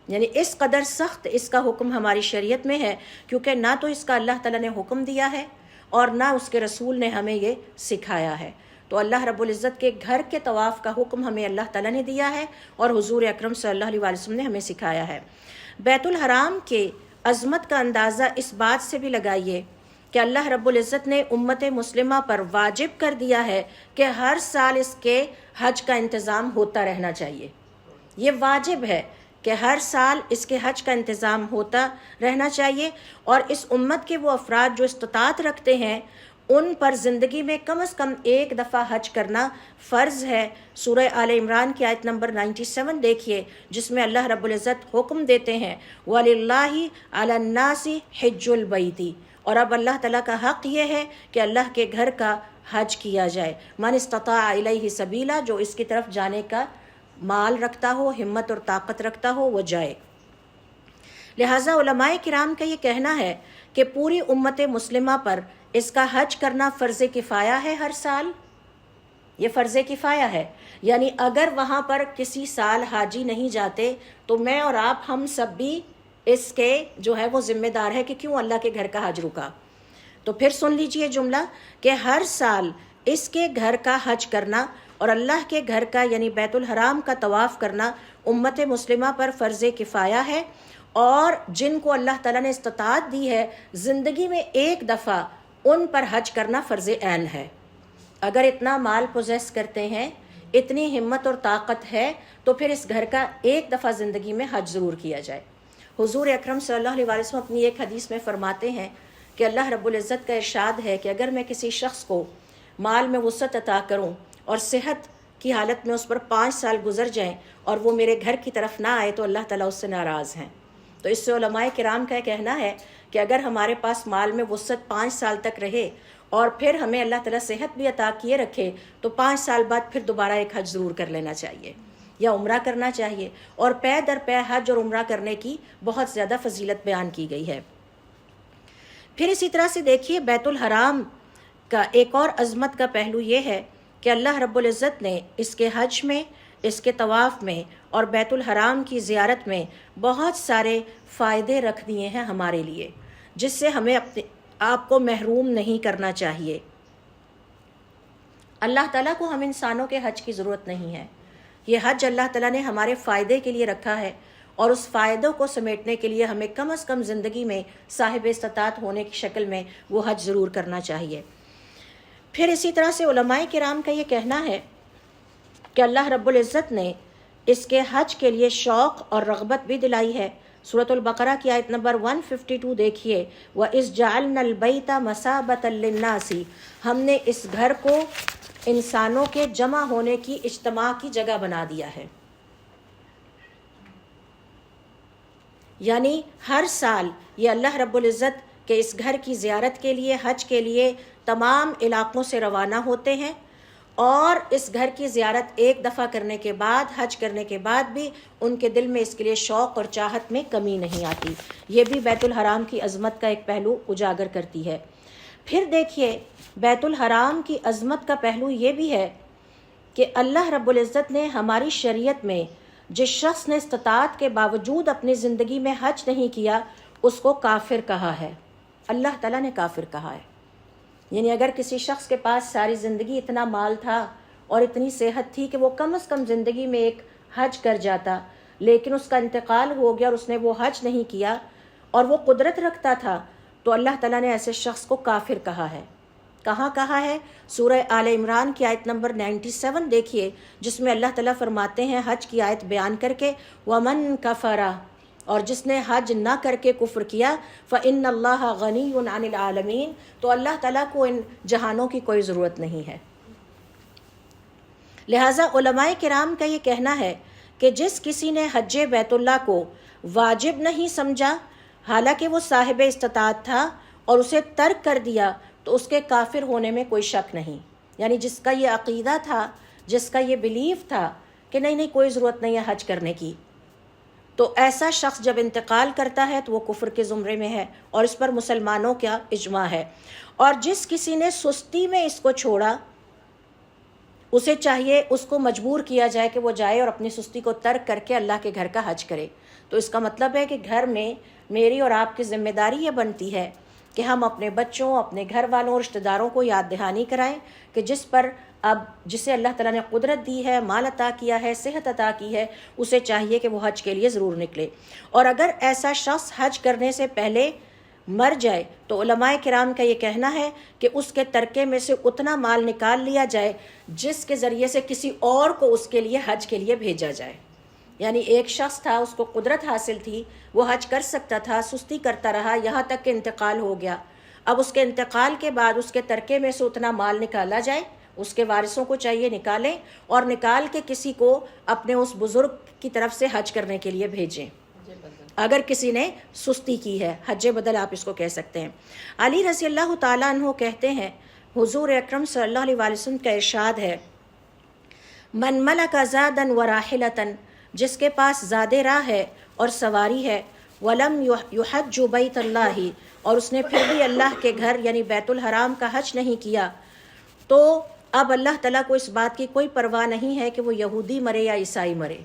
یعنی اس قدر سخت اس کا حکم ہماری شریعت میں ہے، کیونکہ نہ تو اس کا اللہ تعالیٰ نے حکم دیا ہے اور نہ اس کے رسول نے ہمیں یہ سکھایا ہے۔ تو اللہ رب العزت کے گھر کے طواف کا حکم ہمیں اللہ تعالیٰ نے دیا ہے اور حضور اکرم صلی اللہ علیہ وسلم نے ہمیں سکھایا ہے۔ بیت الحرام کے عظمت کا اندازہ اس بات سے بھی لگائیے کہ اللہ رب العزت نے امت مسلمہ پر واجب کر دیا ہے کہ ہر سال اس کے حج کا انتظام ہوتا رہنا چاہیے۔ یہ واجب ہے کہ ہر سال اس کے حج کا انتظام ہوتا رہنا چاہیے، اور اس امت کے وہ افراد جو استطاعت رکھتے ہیں ان پر زندگی میں کم از کم ایک دفعہ حج کرنا فرض ہے۔ سورہ آل عمران کی آیت نمبر 97 دیکھیے، جس میں اللہ رب العزت حکم دیتے ہیں وَلِلَّهِ عَلَى النَّاسِ حِجُّ الْبَيْتِ، اور اب اللہ تعالیٰ کا حق یہ ہے کہ اللہ کے گھر کا حج کیا جائے۔ من استطاع الیہ سبیلا، جو اس کی طرف جانے کا مال رکھتا ہو، ہمت اور طاقت رکھتا ہو، وہ جائے۔ لہٰذا علماء کرام کا یہ کہنا ہے کہ پوری امت مسلمہ پر اس کا حج کرنا فرض کفایہ ہے۔ ہر سال یہ فرض کفایہ ہے، یعنی اگر وہاں پر کسی سال حاجی نہیں جاتے تو میں اور آپ ہم سب بھی اس کے جو ہے وہ ذمہ دار ہے کہ کیوں اللہ کے گھر کا حج رکا۔ تو پھر سن لیجئے جملہ کہ ہر سال اس کے گھر کا حج کرنا اور اللہ کے گھر کا یعنی بیت الحرام کا طواف کرنا امت مسلمہ پر فرض کفایہ ہے، اور جن کو اللہ تعالیٰ نے استطاعت دی ہے زندگی میں ایک دفعہ ان پر حج کرنا فرض عین ہے۔ اگر اتنا مال پوزیس کرتے ہیں، اتنی ہمت اور طاقت ہے، تو پھر اس گھر کا ایک دفعہ زندگی میں حج ضرور کیا جائے۔ حضور اکرم صلی اللہ علیہ وسلم اپنی ایک حدیث میں فرماتے ہیں کہ اللہ رب العزت کا ارشاد ہے کہ اگر میں کسی شخص کو مال میں وسعت عطا کروں اور صحت کی حالت میں اس پر 5 سال گزر جائیں اور وہ میرے گھر کی طرف نہ آئے تو اللہ تعالیٰ اس سے ناراض ہیں۔ تو اس سے علماء کرام کا کہنا ہے کہ اگر ہمارے پاس مال میں وسعت 5 سال تک رہے اور پھر ہمیں اللہ تعالیٰ صحت بھی عطا کیے رکھے تو 5 سال بعد پھر دوبارہ ایک حج ضرور کر لینا چاہیے یا عمرہ کرنا چاہیے، اور پے در پے حج اور عمرہ کرنے کی بہت زیادہ فضیلت بیان کی گئی ہے۔ پھر اسی طرح سے دیکھیے بیت الحرام کا ایک اور عظمت کا پہلو یہ ہے کہ اللہ رب العزت نے اس کے حج میں، اس کے طواف میں اور بیت الحرام کی زیارت میں بہت سارے فائدے رکھ دیے ہیں ہمارے لیے، جس سے ہمیں اپنے آپ کو محروم نہیں کرنا چاہیے۔ اللہ تعالیٰ کو ہم انسانوں کے حج کی ضرورت نہیں ہے، یہ حج اللہ تعالیٰ نے ہمارے فائدے کے لیے رکھا ہے، اور اس فائدوں کو سمیٹنے کے لیے ہمیں کم از کم زندگی میں صاحب استطاعت ہونے کی شکل میں وہ حج ضرور کرنا چاہیے۔ پھر اسی طرح سے علماء کرام کا یہ کہنا ہے کہ اللہ رب العزت نے اس کے حج کے لیے شوق اور رغبت بھی دلائی ہے۔ سورۃ البقرہ کی آیت نمبر 152 دیکھیے، وَإِذْ جَعَلْنَا الْبَيْتَ مَثَابَةً لِلنَّاسِ، ہم نے اس گھر کو انسانوں کے جمع ہونے کی، اجتماع کی جگہ بنا دیا ہے۔ یعنی ہر سال یہ اللہ رب العزت کے اس گھر کی زیارت کے لیے، حج کے لیے تمام علاقوں سے روانہ ہوتے ہیں، اور اس گھر کی زیارت ایک دفعہ کرنے کے بعد، حج کرنے کے بعد بھی ان کے دل میں اس کے لیے شوق اور چاہت میں کمی نہیں آتی۔ یہ بھی بیت الحرام کی عظمت کا ایک پہلو اجاگر کرتی ہے۔ پھر دیکھیے بیت الحرام کی عظمت کا پہلو یہ بھی ہے کہ اللہ رب العزت نے ہماری شریعت میں جس شخص نے استطاعت کے باوجود اپنی زندگی میں حج نہیں کیا اس کو کافر کہا ہے۔ اللہ تعالیٰ نے کافر کہا ہے، یعنی اگر کسی شخص کے پاس ساری زندگی اتنا مال تھا اور اتنی صحت تھی کہ وہ کم از کم زندگی میں ایک حج کر جاتا، لیکن اس کا انتقال ہو گیا اور اس نے وہ حج نہیں کیا، اور وہ قدرت رکھتا تھا، تو اللہ تعالیٰ نے ایسے شخص کو کافر کہا ہے۔ کہاں کہا ہے؟ سورہ آل عمران کی آیت نمبر 97 دیکھیے، جس میں اللہ تعالیٰ فرماتے ہیں حج کی آیت بیان کر کے، وَمَن كَفَرَ، اور جس نے حج نہ کر کے کفر کیا، فَإِنَّ اللَّهَ غَنِيٌّ عَنِ الْعَالَمِينَ، تو اللہ تعالیٰ کو ان جہانوں کی کوئی ضرورت نہیں ہے۔ لہٰذا علماء کرام کا یہ کہنا ہے کہ جس کسی نے حج بیت اللہ کو واجب نہیں سمجھا، حالانکہ وہ صاحب استطاعت تھا، اور اسے ترک کر دیا، تو اس کے کافر ہونے میں کوئی شک نہیں۔ یعنی جس کا یہ عقیدہ تھا، جس کا یہ بیلیف تھا کہ نہیں کوئی ضرورت نہیں ہے حج کرنے کی، تو ایسا شخص جب انتقال کرتا ہے تو وہ کفر کے زمرے میں ہے، اور اس پر مسلمانوں کا اجماع ہے۔ اور جس کسی نے سستی میں اس کو چھوڑا، اسے چاہیے اس کو مجبور کیا جائے کہ وہ جائے اور اپنی سستی کو ترک کر کے اللہ کے گھر کا حج کرے۔ تو اس کا مطلب ہے کہ گھر میں میری اور آپ کی ذمہ داری یہ بنتی ہے کہ ہم اپنے بچوں، اپنے گھر والوں، رشتہ داروں کو یاد دہانی کرائیں کہ جس پر اب جسے اللہ تعالیٰ نے قدرت دی ہے، مال عطا کیا ہے، صحت عطا کی ہے، اسے چاہیے کہ وہ حج کے لیے ضرور نکلے۔ اور اگر ایسا شخص حج کرنے سے پہلے مر جائے تو علماء کرام کا یہ کہنا ہے کہ اس کے ترکے میں سے اتنا مال نکال لیا جائے جس کے ذریعے سے کسی اور کو اس کے لیے حج کے لیے بھیجا جائے۔ یعنی ایک شخص تھا، اس کو قدرت حاصل تھی، وہ حج کر سکتا تھا، سستی کرتا رہا یہاں تک کہ انتقال ہو گیا۔ اب اس کے انتقال کے بعد اس کے ترکے میں سے اتنا مال نکالا جائے، اس کے وارثوں کو چاہیے نکالیں اور نکال کے کسی کو اپنے اس بزرگ کی طرف سے حج کرنے کے لیے بھیجیں اگر کسی نے سستی کی ہے۔ حج بدل آپ اس کو کہہ سکتے ہیں۔ علی رضی اللہ تعالیٰ عنہ کہتے ہیں حضور اکرم صلی اللہ علیہ وسلم کا ارشاد ہے، من ملک زادا وراحلتا، جس کے پاس زاد راہ ہے اور سواری ہے، ولم یحج بیت اللہ، اور اس نے پھر بھی اللہ کے گھر یعنی بیت الحرام کا حج نہیں کیا، تو اب اللہ تعالیٰ کو اس بات کی کوئی پرواہ نہیں ہے کہ وہ یہودی مرے یا عیسائی مرے،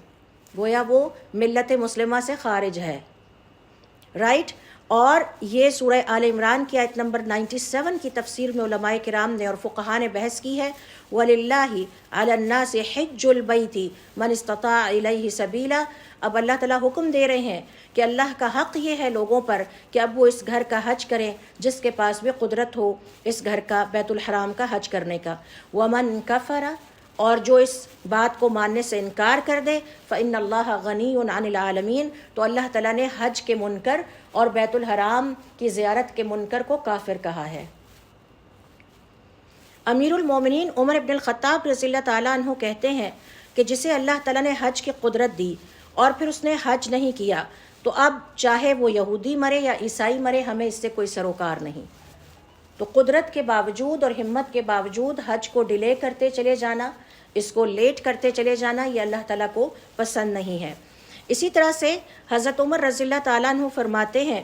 گویا وہ ملت مسلمہ سے خارج ہے، رائٹ۔ اور یہ سورہ آل عمران کی آیت نمبر 97 کی تفسیر میں علماء کرام نے اور فقہاء نے بحث کی ہے، وَلِلَّهِ عَلَى النَّاسِ حِجُّ الْبَيْتِ مَنِ اسْتَطَاعَ إِلَيْهِ سَبِيلًا، اب اللہ تعالیٰ حکم دے رہے ہیں کہ اللہ کا حق یہ ہے لوگوں پر کہ اب وہ اس گھر کا حج کریں جس کے پاس بھی قدرت ہو اس گھر کا، بیت الحرام کا حج کرنے کا۔ وَمَنْ كَفَرَ، اور جو اس بات کو ماننے سے انکار کر دے، فإن اللہ غنی عن العالمین، تو اللہ تعالیٰ نے حج کے منکر اور بیت الحرام کی زیارت کے منکر کو کافر کہا ہے۔ امیر المومنین عمر ابن الخطاب رضی اللہ تعالیٰ عنہ کہتے ہیں کہ جسے اللہ تعالیٰ نے حج کی قدرت دی اور پھر اس نے حج نہیں کیا، تو اب چاہے وہ یہودی مرے یا عیسائی مرے، ہمیں اس سے کوئی سروکار نہیں۔ تو قدرت کے باوجود اور ہمت کے باوجود حج کو ڈیلے کرتے چلے جانا، اس کو لیٹ کرتے چلے جانا، یہ اللہ تعالیٰ کو پسند نہیں ہے۔ اسی طرح سے حضرت عمر رضی اللہ تعالیٰ عنہ فرماتے ہیں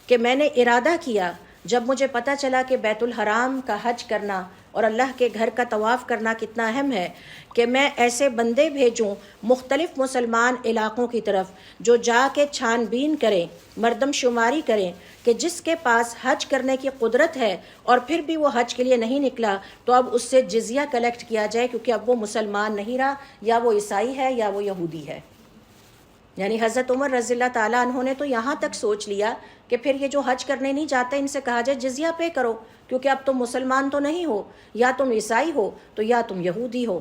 کہ میں نے ارادہ کیا جب مجھے پتہ چلا کہ بیت الحرام کا حج کرنا اور اللہ کے گھر کا طواف کرنا کتنا اہم ہے، کہ میں ایسے بندے بھیجوں مختلف مسلمان علاقوں کی طرف جو جا کے چھان بین کریں، مردم شماری کریں کہ جس کے پاس حج کرنے کی قدرت ہے اور پھر بھی وہ حج کے لیے نہیں نکلا، تو اب اس سے جزیہ کلیکٹ کیا جائے، کیونکہ اب وہ مسلمان نہیں رہا، یا وہ عیسائی ہے یا وہ یہودی ہے۔ یعنی حضرت عمر رضی اللہ تعالیٰ عنہ نے تو یہاں تک سوچ لیا کہ پھر یہ جو حج کرنے نہیں جاتے ان سے کہا جائے جزیہ پے کرو، کیونکہ اب تم مسلمان تو نہیں ہو، یا تم عیسائی ہو تو یا تم یہودی ہو۔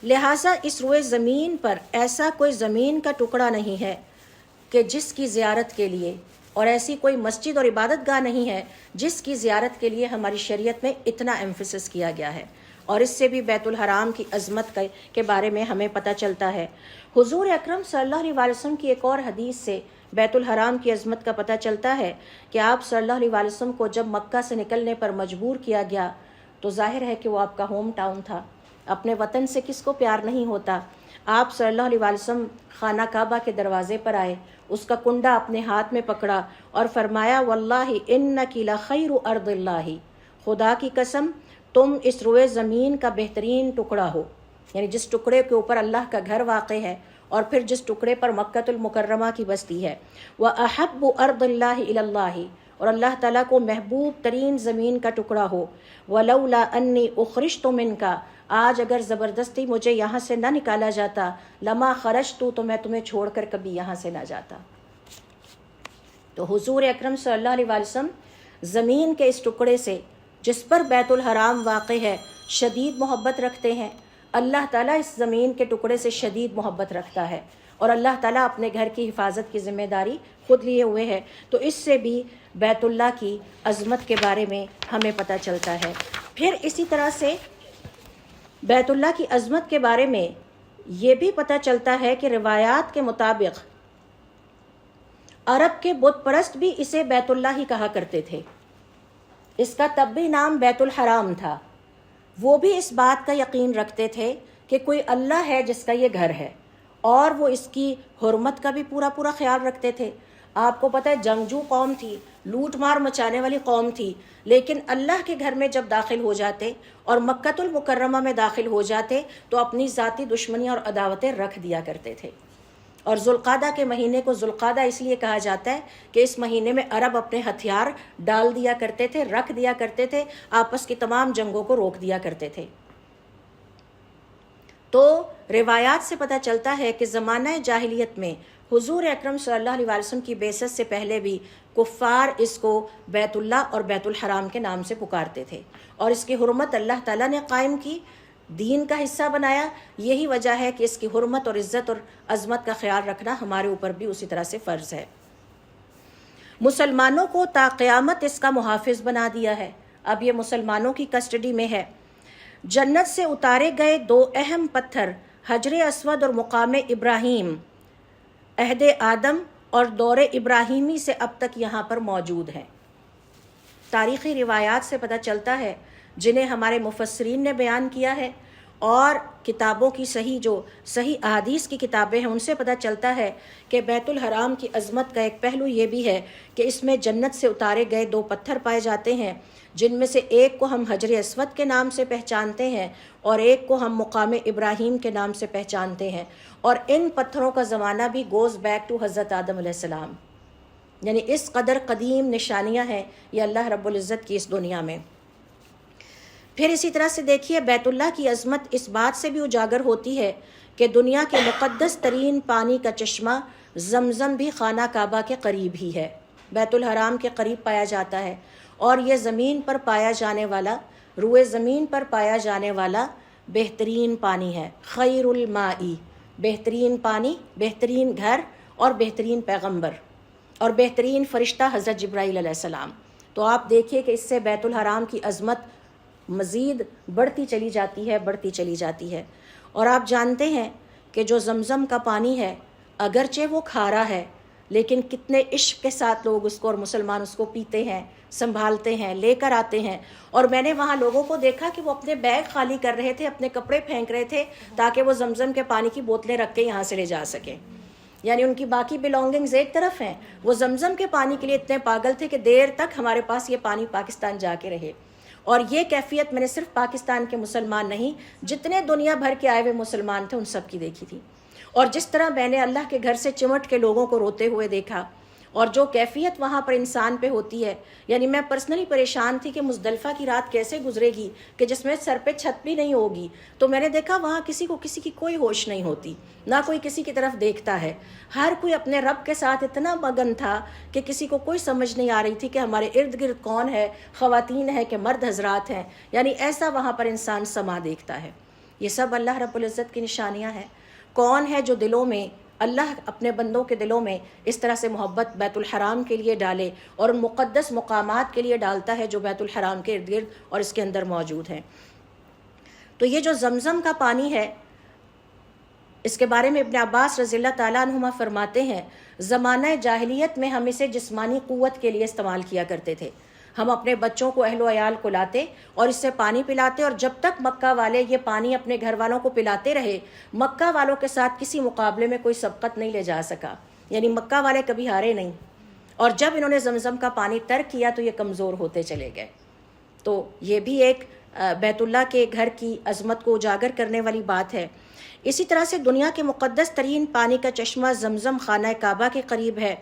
لہٰذا اس روئے زمین پر ایسا کوئی زمین کا ٹکڑا نہیں ہے کہ جس کی زیارت کے لیے، اور ایسی کوئی مسجد اور عبادت گاہ نہیں ہے جس کی زیارت کے لیے ہماری شریعت میں اتنا ایمفیسس کیا گیا ہے، اور اس سے بھی بیت الحرام کی عظمت کے بارے میں ہمیں پتہ چلتا ہے۔ حضور اکرم صلی اللہ علیہ وسلم کی ایک اور حدیث سے بیت الحرام کی عظمت کا پتہ چلتا ہے کہ آپ صلی اللہ علیہ وسلم کو جب مکہ سے نکلنے پر مجبور کیا گیا تو ظاہر ہے کہ وہ آپ کا ہوم ٹاؤن تھا، اپنے وطن سے کس کو پیار نہیں ہوتا۔ آپ صلی اللہ علیہ وسلم خانہ کعبہ کے دروازے پر آئے، اس کا کنڈا اپنے ہاتھ میں پکڑا اور فرمایا، واللہ انکی لخیر ارض اللہ، خدا کی قسم تم اس روئے زمین کا بہترین ٹکڑا ہو، یعنی جس ٹکڑے کے اوپر اللہ کا گھر واقع ہے اور پھر جس ٹکڑے پر مکۃ المکرمہ کی بستی ہے، وَأَحَبُّ أَرْضِ اللَّهِ إِلَى اللَّهِ، اور اللہ تعالیٰ کو محبوب ترین زمین کا ٹکڑا ہو، وَلَوْلَا أَنِّي أُخْرِجْتُ مِنْكَ، آج اگر زبردستی مجھے یہاں سے نہ نکالا جاتا، لَمَا خَرَجْتُ، تو میں تمہیں چھوڑ کر کبھی یہاں سے نہ جاتا۔ تو حضور اکرم صلی اللہ علیہ وسلم زمین کے اس ٹکڑے سے جس پر بیت الحرام واقع ہے شدید محبت رکھتے ہیں۔ اللہ تعالیٰ اس زمین کے ٹکڑے سے شدید محبت رکھتا ہے، اور اللہ تعالیٰ اپنے گھر کی حفاظت کی ذمہ داری خود لیے ہوئے ہے، تو اس سے بھی بیت اللہ کی عظمت کے بارے میں ہمیں پتہ چلتا ہے۔ پھر اسی طرح سے بیت اللہ کی عظمت کے بارے میں یہ بھی پتہ چلتا ہے کہ روایات کے مطابق عرب کے بت پرست بھی اسے بیت اللہ ہی کہا کرتے تھے، اس کا تب بھی نام بیت الحرام تھا۔ وہ بھی اس بات کا یقین رکھتے تھے کہ کوئی اللہ ہے جس کا یہ گھر ہے، اور وہ اس کی حرمت کا بھی پورا خیال رکھتے تھے۔ آپ کو پتہ ہے جنگجو قوم تھی، لوٹ مار مچانے والی قوم تھی، لیکن اللہ کے گھر میں جب داخل ہو جاتے اور مکۃ المکرمہ میں داخل ہو جاتے تو اپنی ذاتی دشمنیاں اور عداوتیں رکھ دیا کرتے تھے۔ اور ذوالقعدہ کے مہینے کو ذوالقعدہ اس لیے کہا جاتا ہے کہ اس مہینے میں عرب اپنے ہتھیار ڈال دیا کرتے تھے، رکھ دیا کرتے تھے، آپس کی تمام جنگوں کو روک دیا کرتے تھے۔ تو روایات سے پتہ چلتا ہے کہ زمانہ جاہلیت میں حضور اکرم صلی اللہ علیہ وسلم کی بعثت سے پہلے بھی کفار اس کو بیت اللہ اور بیت الحرام کے نام سے پکارتے تھے، اور اس کی حرمت اللہ تعالیٰ نے قائم کی، دین کا حصہ بنایا۔ یہی وجہ ہے کہ اس کی حرمت اور عزت اور عظمت کا خیال رکھنا ہمارے اوپر بھی اسی طرح سے فرض ہے۔ مسلمانوں کو تا قیامت اس کا محافظ بنا دیا ہے، اب یہ مسلمانوں کی کسٹڈی میں ہے۔ جنت سے اتارے گئے دو اہم پتھر حجر اسود اور مقام ابراہیم عہد آدم اور دور ابراہیمی سے اب تک یہاں پر موجود ہیں۔ تاریخی روایات سے پتہ چلتا ہے جنہیں ہمارے مفسرین نے بیان کیا ہے، اور کتابوں کی صحیح احادیث کی کتابیں ہیں، ان سے پتہ چلتا ہے کہ بیت الحرام کی عظمت کا ایک پہلو یہ بھی ہے کہ اس میں جنت سے اتارے گئے دو پتھر پائے جاتے ہیں، جن میں سے ایک کو ہم حجر اسود کے نام سے پہچانتے ہیں اور ایک کو ہم مقام ابراہیم کے نام سے پہچانتے ہیں، اور ان پتھروں کا زمانہ بھی گوز بیک ٹو حضرت آدم علیہ السلام، یعنی اس قدر قدیم نشانیاں ہیں یہ اللہ رب العزت کی اس دنیا میں۔ پھر اسی طرح سے دیکھیے بیت اللہ کی عظمت اس بات سے بھی اجاگر ہوتی ہے کہ دنیا کے مقدس ترین پانی کا چشمہ زمزم بھی خانہ کعبہ کے قریب ہی ہے، بیت الحرام کے قریب پایا جاتا ہے، اور یہ زمین پر پایا جانے والا، روئے زمین پر پایا جانے والا بہترین پانی ہے، خیر المائی، بہترین پانی، بہترین گھر اور بہترین پیغمبر اور بہترین فرشتہ حضرت جبرائیل علیہ السلام۔ تو آپ دیکھیے کہ اس سے بیت الحرام کی عظمت مزید بڑھتی چلی جاتی ہے۔ اور آپ جانتے ہیں کہ جو زمزم کا پانی ہے اگرچہ وہ کھارا ہے، لیکن کتنے عشق کے ساتھ لوگ اس کو اور مسلمان اس کو پیتے ہیں، سنبھالتے ہیں، لے کر آتے ہیں۔ اور میں نے وہاں لوگوں کو دیکھا کہ وہ اپنے بیگ خالی کر رہے تھے، اپنے کپڑے پھینک رہے تھے تاکہ وہ زمزم کے پانی کی بوتلیں رکھ کے یہاں سے لے جا سکیں، یعنی ان کی باقی بلونگنگز ایک طرف ہیں، وہ زمزم کے پانی کے لیے اتنے پاگل تھے کہ دیر تک ہمارے پاس یہ پانی پاکستان جا کے رہے۔ اور یہ کیفیت میں نے صرف پاکستان کے مسلمان نہیں، جتنے دنیا بھر کے آئے ہوئے مسلمان تھے ان سب کی دیکھی تھی۔ اور جس طرح میں نے اللہ کے گھر سے چمٹ کے لوگوں کو روتے ہوئے دیکھا، اور جو کیفیت وہاں پر انسان پہ ہوتی ہے، یعنی میں پرسنلی پریشان تھی کہ مزدلفہ کی رات کیسے گزرے گی کہ جس میں سر پہ چھت بھی نہیں ہوگی، تو میں نے دیکھا وہاں کسی کی کوئی ہوش نہیں ہوتی، نہ کوئی کسی کی طرف دیکھتا ہے، ہر کوئی اپنے رب کے ساتھ اتنا مگن تھا کہ کسی کو کوئی سمجھ نہیں آ رہی تھی کہ ہمارے ارد گرد کون ہے، خواتین ہیں کہ مرد حضرات ہیں، یعنی ایسا وہاں پر انسان سما دیکھتا ہے۔ یہ سب اللہ رب العزت کی نشانیاں ہیں۔ کون ہے جو دلوں میں، اللہ اپنے بندوں کے دلوں میں اس طرح سے محبت بیت الحرام کے لیے ڈالے اور ان مقدس مقامات کے لیے ڈالتا ہے جو بیت الحرام کے ارد گرد اور اس کے اندر موجود ہیں۔ تو یہ جو زمزم کا پانی ہے، اس کے بارے میں ابن عباس رضی اللہ تعالیٰ عنہما فرماتے ہیں، زمانہ جاہلیت میں ہم اسے جسمانی قوت کے لیے استعمال کیا کرتے تھے، ہم اپنے بچوں کو، اہل و عیال کو لاتے اور اس سے پانی پلاتے، اور جب تک مکہ والے یہ پانی اپنے گھر والوں کو پلاتے رہے، مکہ والوں کے ساتھ کسی مقابلے میں کوئی سبقت نہیں لے جا سکا، یعنی مکہ والے کبھی ہارے نہیں۔ اور جب انہوں نے زمزم کا پانی ترک کیا تو یہ کمزور ہوتے چلے گئے۔ تو یہ بھی ایک بیت اللہ کے گھر کی عظمت کو اجاگر کرنے والی بات ہے۔ اسی طرح سے دنیا کے مقدس ترین پانی کا چشمہ زمزم خانہ کعبہ کے قریب ہے۔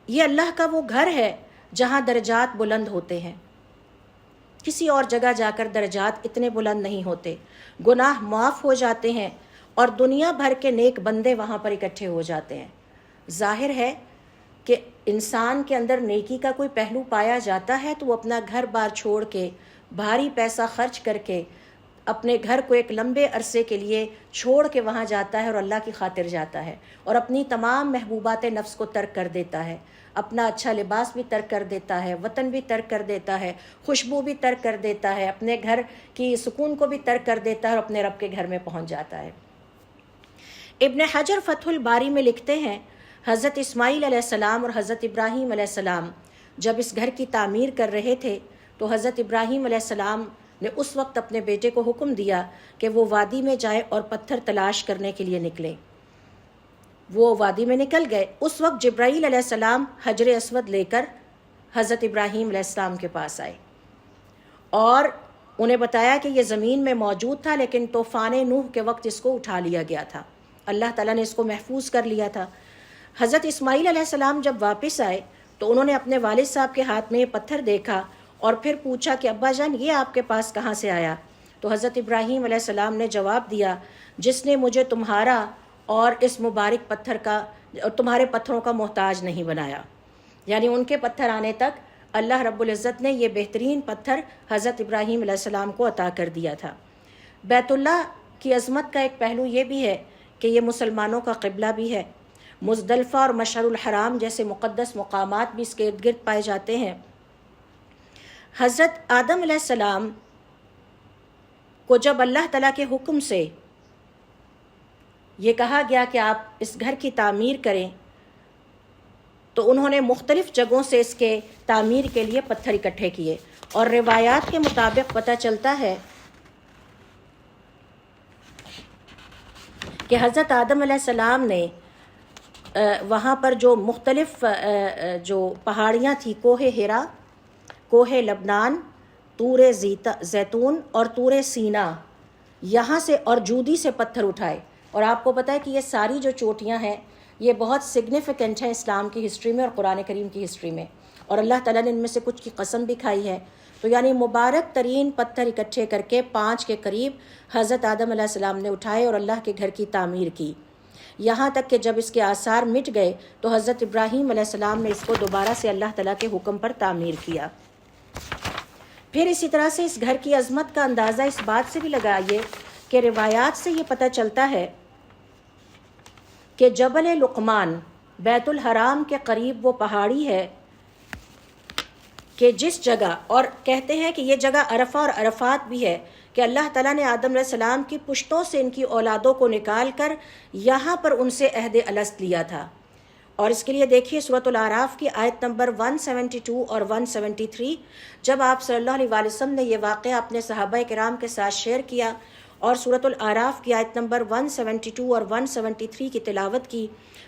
یہ اللہ کا وہ گھر ہے جہاں درجات بلند ہوتے ہیں، کسی اور جگہ جا کر درجات اتنے بلند نہیں ہوتے، گناہ معاف ہو جاتے ہیں اور دنیا بھر کے نیک بندے وہاں پر اکٹھے ہو جاتے ہیں۔ ظاہر ہے کہ انسان کے اندر نیکی کا کوئی پہلو پایا جاتا ہے تو وہ اپنا گھر بار چھوڑ کے، بھاری پیسہ خرچ کر کے، اپنے گھر کو ایک لمبے عرصے کے لیے چھوڑ کے وہاں جاتا ہے اور اللہ کی خاطر جاتا ہے، اور اپنی تمام محبوبات نفس کو ترک کر دیتا ہے، اپنا اچھا لباس بھی ترک کر دیتا ہے، وطن بھی ترک کر دیتا ہے، خوشبو بھی ترک کر دیتا ہے، اپنے گھر کی سکون کو بھی ترک کر دیتا ہے اور اپنے رب کے گھر میں پہنچ جاتا ہے۔ ابن حجر فتح الباری میں لکھتے ہیں، حضرت اسماعیل علیہ السلام اور حضرت ابراہیم علیہ السلام جب اس گھر کی تعمیر کر رہے تھے تو حضرت ابراہیم علیہ السلام نے اس وقت اپنے بیٹے کو حکم دیا کہ وہ وادی میں جائے اور پتھر تلاش کرنے کے لیے نکلے۔ وہ وادی میں نکل گئے۔ اس وقت جبرائیل علیہ السلام حجر اسود لے کر حضرت ابراہیم علیہ السلام کے پاس آئے اور انہیں بتایا کہ یہ زمین میں موجود تھا، لیکن طوفان نوح کے وقت اس کو اٹھا لیا گیا تھا، اللہ تعالیٰ نے اس کو محفوظ کر لیا تھا۔ حضرت اسماعیل علیہ السلام جب واپس آئے تو انہوں نے اپنے والد صاحب کے ہاتھ میں یہ پتھر دیکھا اور پھر پوچھا کہ ابا جان یہ آپ کے پاس کہاں سے آیا؟ تو حضرت ابراہیم علیہ السلام نے جواب دیا، جس نے مجھے تمہارا اور اس مبارک پتھر کا اور تمہارے پتھروں کا محتاج نہیں بنایا، یعنی ان کے پتھر آنے تک اللہ رب العزت نے یہ بہترین پتھر حضرت ابراہیم علیہ السلام کو عطا کر دیا تھا۔ بیت اللہ کی عظمت کا ایک پہلو یہ بھی ہے کہ یہ مسلمانوں کا قبلہ بھی ہے۔ مزدلفہ اور مشعر الحرام جیسے مقدس مقامات بھی اس کے ارد گرد پائے جاتے ہیں۔ حضرت آدم علیہ السلام کو جب اللہ تعالیٰ کے حکم سے یہ کہا گیا کہ آپ اس گھر کی تعمیر کریں تو انہوں نے مختلف جگہوں سے اس کے تعمیر کے لیے پتھر اکٹھے کیے، اور روایات کے مطابق پتہ چلتا ہے کہ حضرت آدم علیہ السلام نے وہاں پر جو مختلف جو پہاڑیاں تھیں، کوہ ہرا، کوہ لبنان، طور زیتون اور طور سینا، یہاں سے اور جودی سے پتھر اٹھائے۔ اور آپ کو پتہ ہے کہ یہ ساری جو چوٹیاں ہیں یہ بہت سگنیفیکنٹ ہیں اسلام کی ہسٹری میں اور قرآن کریم کی ہسٹری میں، اور اللہ تعالیٰ نے ان میں سے کچھ کی قسم بھی کھائی ہے۔ تو یعنی مبارک ترین پتھر اکٹھے کر کے 5 کے قریب حضرت آدم علیہ السلام نے اٹھائے اور اللہ کے گھر کی تعمیر کی، یہاں تک کہ جب اس کے آثار مٹ گئے تو حضرت ابراہیم علیہ السلام نے اس کو دوبارہ سے اللہ تعالیٰ کے حکم پر تعمیر کیا۔ پھر اسی طرح سے اس گھر کی عظمت کا اندازہ اس بات سے بھی لگائیے کہ روایات سے یہ پتہ چلتا ہے کہ جبل لقمان بیت الحرام کے قریب وہ پہاڑی ہے کہ جس جگہ، اور کہتے ہیں کہ یہ جگہ عرفہ اور عرفات بھی ہے، کہ اللہ تعالیٰ نے آدم علیہ السلام کی پشتوں سے ان کی اولادوں کو نکال کر یہاں پر ان سے عہد الست لیا تھا۔ اور اس کے لیے دیکھیے سورۃ الاعراف کی آیت نمبر 172 اور 173، جب آپ صلی اللہ علیہ وسلم نے یہ واقعہ اپنے صحابہ کرام کے ساتھ شیئر کیا اور سورۃ الاعراف کی آیت نمبر 172 اور 173 کی تلاوت کی،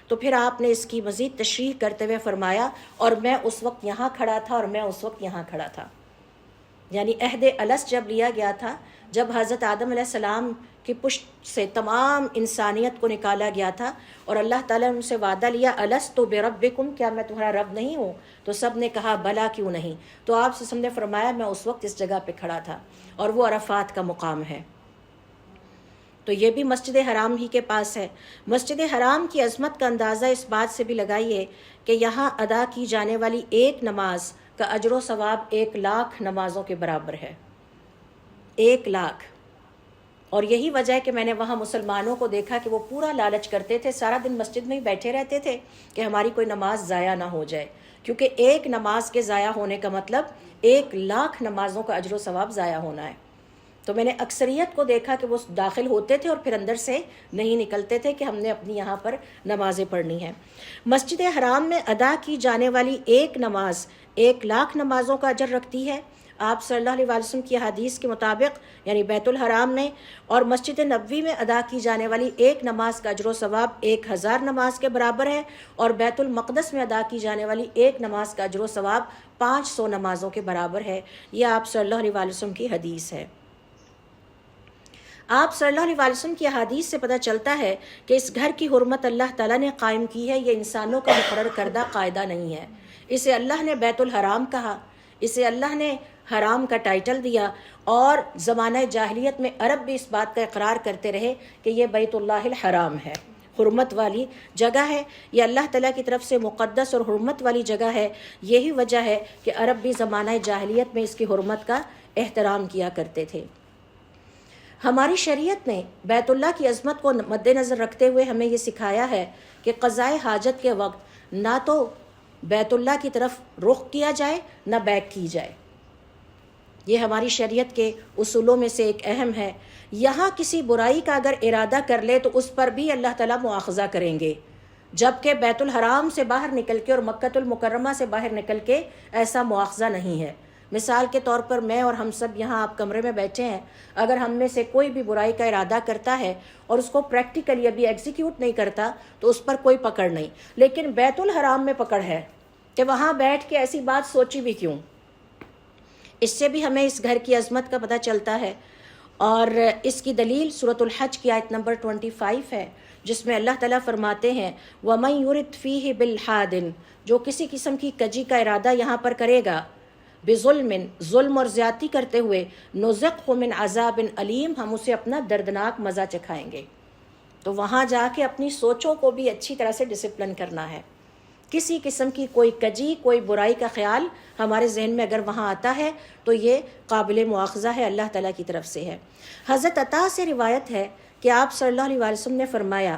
تو پھر آپ نے اس کی مزید تشریح کرتے ہوئے فرمایا، اور میں اس وقت یہاں کھڑا تھا اور میں اس وقت یہاں کھڑا تھا۔ یعنی عہد الست جب لیا گیا تھا، جب حضرت آدم علیہ السلام کی پشت سے تمام انسانیت کو نکالا گیا تھا اور اللہ تعالیٰ نے ان سے وعدہ لیا، الست بربکم، کیا میں تمہارا رب نہیں ہوں؟ تو سب نے کہا بلا، کیوں نہیں؟ تو آپ سے نے فرمایا میں اس وقت اس جگہ پہ کھڑا تھا، اور وہ عرفات کا مقام ہے۔ تو یہ بھی مسجد حرام ہی کے پاس ہے۔ مسجد حرام کی عظمت کا اندازہ اس بات سے بھی لگائیے کہ یہاں ادا کی جانے والی ایک نماز کا اجر و ثواب 1,00,000 نمازوں کے برابر ہے۔ 1,00,000۔ اور یہی وجہ ہے کہ میں نے وہاں مسلمانوں کو دیکھا کہ وہ پورا لالچ کرتے تھے، سارا دن مسجد میں ہی بیٹھے رہتے تھے کہ ہماری کوئی نماز ضائع نہ ہو جائے، کیونکہ ایک نماز کے ضائع ہونے کا مطلب 1,00,000 نمازوں کا اجر و ثواب ضائع ہونا ہے۔ تو میں نے اکثریت کو دیکھا کہ وہ داخل ہوتے تھے اور پھر اندر سے نہیں نکلتے تھے کہ ہم نے اپنی یہاں پر نمازیں پڑھنی ہیں۔ مسجد حرام میں ادا کی جانے والی ایک نماز 1,00,000 نمازوں کا اجر رکھتی ہے۔ آپ صلی اللہ علیہ وسلم کی حدیث کے مطابق یعنی بیت الحرام میں اور مسجد نبوی میں ادا کی جانے والی ایک نماز کا اجر و ثواب 1,000 نماز کے برابر ہے، اور بیت المقدس میں ادا کی جانے والی ایک نماز کا اجر و ثواب 500 نمازوں کے برابر ہے۔ یہ آپ صلی اللہ علیہ وسلم کی حدیث ہے۔ آپ صلی اللہ علیہ وسلم کی حدیث سے پتہ چلتا ہے کہ اس گھر کی حرمت اللہ تعالیٰ نے قائم کی ہے، یہ انسانوں کا مقرر کردہ قاعدہ نہیں ہے۔ اسے اللہ نے بیت الحرام کہا، اسے اللہ نے حرام کا ٹائٹل دیا، اور زمانہ جاہلیت میں عرب بھی اس بات کا اقرار کرتے رہے کہ یہ بیت اللہ الحرام ہے، حرمت والی جگہ ہے، یہ اللہ تعالیٰ کی طرف سے مقدس اور حرمت والی جگہ ہے۔ یہی وجہ ہے کہ عرب بھی زمانہ جاہلیت میں اس کی حرمت کا احترام کیا کرتے تھے۔ ہماری شریعت نے بیت اللہ کی عظمت کو مد نظر رکھتے ہوئے ہمیں یہ سکھایا ہے کہ قضائے حاجت کے وقت نہ تو بیت اللہ کی طرف رخ کیا جائے نہ بیک کی جائے۔ یہ ہماری شریعت کے اصولوں میں سے ایک اہم ہے۔ یہاں کسی برائی کا اگر ارادہ کر لے تو اس پر بھی اللہ تعالیٰ مواخذہ کریں گے، جبکہ بیت الحرام سے باہر نکل کے اور مکۃ المکرمہ سے باہر نکل کے ایسا مواخذہ نہیں ہے۔ مثال کے طور پر میں اور ہم سب یہاں آپ کمرے میں بیٹھے ہیں، اگر ہم میں سے کوئی بھی برائی کا ارادہ کرتا ہے اور اس کو پریکٹیکلی ابھی ایگزیکیوٹ نہیں کرتا تو اس پر کوئی پکڑ نہیں، لیکن بیت الحرام میں پکڑ ہے کہ وہاں بیٹھ کے ایسی بات سوچی بھی کیوں۔ اس سے بھی ہمیں اس گھر کی عظمت کا پتہ چلتا ہے، اور اس کی دلیل سورۃ الحج کی آیت نمبر 25 ہے جس میں اللہ تعالیٰ فرماتے ہیں وَمَن يُرِدْ فِيهِ بِالْحَادٍ، جو کسی قسم کی کجی کا ارادہ یہاں پر کرے گا، بظلم، ظلم اور زیادتی کرتے ہوئے، نُذِقْهُ مِنْ عَذَابٍ علیم، ہم اسے اپنا دردناک مزہ چکھائیں گے۔ تو وہاں جا کے اپنی سوچوں کو بھی اچھی طرح سے ڈسپلن کرنا ہے۔ کسی قسم کی کوئی کجی، کوئی برائی کا خیال ہمارے ذہن میں اگر وہاں آتا ہے تو یہ قابل مواخذہ ہے، اللہ تعالیٰ کی طرف سے ہے۔ حضرت عطا سے روایت ہے کہ آپ صلی اللہ علیہ وسلم نے فرمایا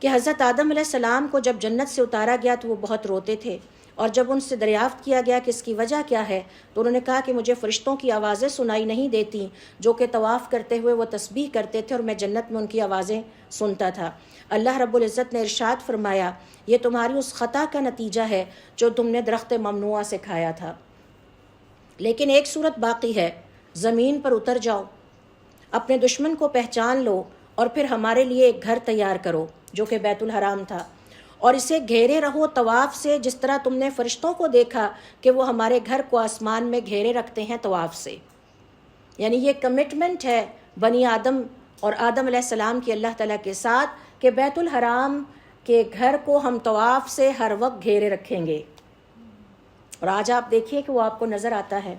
کہ حضرت آدم علیہ السلام کو جب جنت سے اتارا گیا تو وہ بہت روتے تھے، اور جب ان سے دریافت کیا گیا کہ اس کی وجہ کیا ہے تو انہوں نے کہا کہ مجھے فرشتوں کی آوازیں سنائی نہیں دیتی جو کہ طواف کرتے ہوئے وہ تسبیح کرتے تھے، اور میں جنت میں ان کی آوازیں سنتا تھا۔ اللہ رب العزت نے ارشاد فرمایا یہ تمہاری اس خطا کا نتیجہ ہے جو تم نے درخت ممنوعہ سے کھایا تھا، لیکن ایک صورت باقی ہے، زمین پر اتر جاؤ، اپنے دشمن کو پہچان لو، اور پھر ہمارے لیے ایک گھر تیار کرو جو کہ بیت الحرام تھا، اور اسے گھیرے رہو طواف سے، جس طرح تم نے فرشتوں کو دیکھا کہ وہ ہمارے گھر کو آسمان میں گھیرے رکھتے ہیں طواف سے۔ یعنی یہ کمٹمنٹ ہے بنی آدم اور آدم علیہ السلام کی اللہ تعالیٰ کے ساتھ کہ بیت الحرام کے گھر کو ہم طواف سے ہر وقت گھیرے رکھیں گے، اور آج آپ دیکھیے کہ وہ آپ کو نظر آتا ہے۔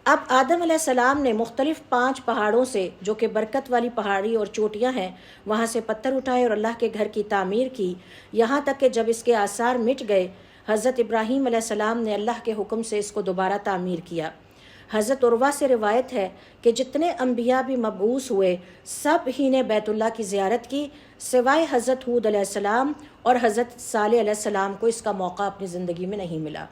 اب آدم علیہ السلام نے مختلف 5 پہاڑوں سے، جو کہ برکت والی پہاڑی اور چوٹیاں ہیں، وہاں سے پتھر اٹھائے اور اللہ کے گھر کی تعمیر کی، یہاں تک کہ جب اس کے آثار مٹ گئے، حضرت ابراہیم علیہ السلام نے اللہ کے حکم سے اس کو دوبارہ تعمیر کیا۔ حضرت عروہ سے روایت ہے کہ جتنے انبیاء بھی مبعوث ہوئے سب ہی نے بیت اللہ کی زیارت کی، سوائے حضرت ہود علیہ السلام اور حضرت صالح علیہ السلام کو اس کا موقع اپنی زندگی میں نہیں ملا۔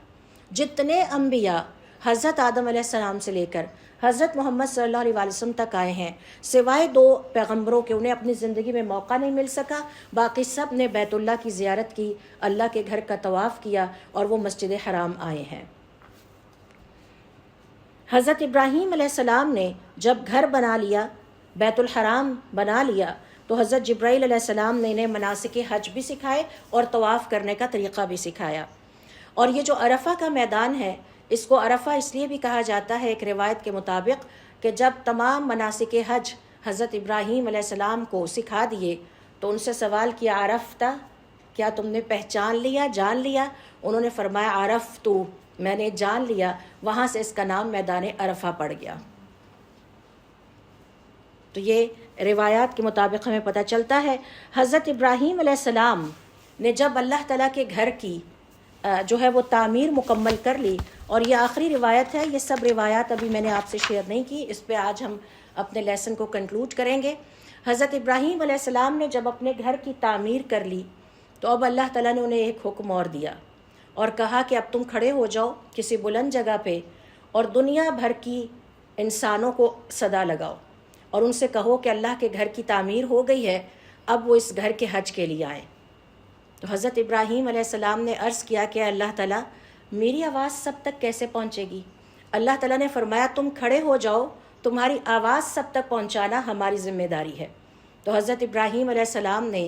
جتنے انبیاء حضرت آدم علیہ السلام سے لے کر حضرت محمد صلی اللہ علیہ وسلم تک آئے ہیں، سوائے 2 پیغمبروں کے انہیں اپنی زندگی میں موقع نہیں مل سکا، باقی سب نے بیت اللہ کی زیارت کی، اللہ کے گھر کا طواف کیا، اور وہ مسجد حرام آئے ہیں۔ حضرت ابراہیم علیہ السلام نے جب گھر بنا لیا، بیت الحرام بنا لیا، تو حضرت جبرائیل علیہ السلام نے انہیں مناسک حج بھی سکھائے اور طواف کرنے کا طریقہ بھی سکھایا۔ اور یہ جو عرفہ کا میدان ہے، اس کو عرفہ اس لیے بھی کہا جاتا ہے ایک روایت کے مطابق کہ جب تمام مناسک حج حضرت ابراہیم علیہ السلام کو سکھا دیے تو ان سے سوال کیا عرفتہ، کیا تم نے پہچان لیا، جان لیا؟ انہوں نے فرمایا عرفتو، میں نے جان لیا، وہاں سے اس کا نام میدان عرفہ پڑ گیا۔ تو یہ روایات کے مطابق ہمیں پتہ چلتا ہے حضرت ابراہیم علیہ السلام نے جب اللہ تعالیٰ کے گھر کی جو ہے وہ تعمیر مکمل کر لی، اور یہ آخری روایت ہے، یہ سب روایات ابھی میں نے آپ سے شیئر نہیں کی، اس پہ آج ہم اپنے لیسن کو کنکلوڈ کریں گے۔ حضرت ابراہیم علیہ السلام نے جب اپنے گھر کی تعمیر کر لی تو اب اللہ تعالیٰ نے انہیں ایک حکم اور دیا اور کہا کہ اب تم کھڑے ہو جاؤ کسی بلند جگہ پہ اور دنیا بھر کی انسانوں کو صدا لگاؤ اور ان سے کہو کہ اللہ کے گھر کی تعمیر ہو گئی ہے، اب وہ اس گھر کے حج کے لیے آئیں۔ تو حضرت ابراہیم علیہ السلام نے عرض کیا کہ اللہ تعالیٰ میری آواز سب تک کیسے پہنچے گی؟ اللہ تعالیٰ نے فرمایا تم کھڑے ہو جاؤ، تمہاری آواز سب تک پہنچانا ہماری ذمہ داری ہے۔ تو حضرت ابراہیم علیہ السلام نے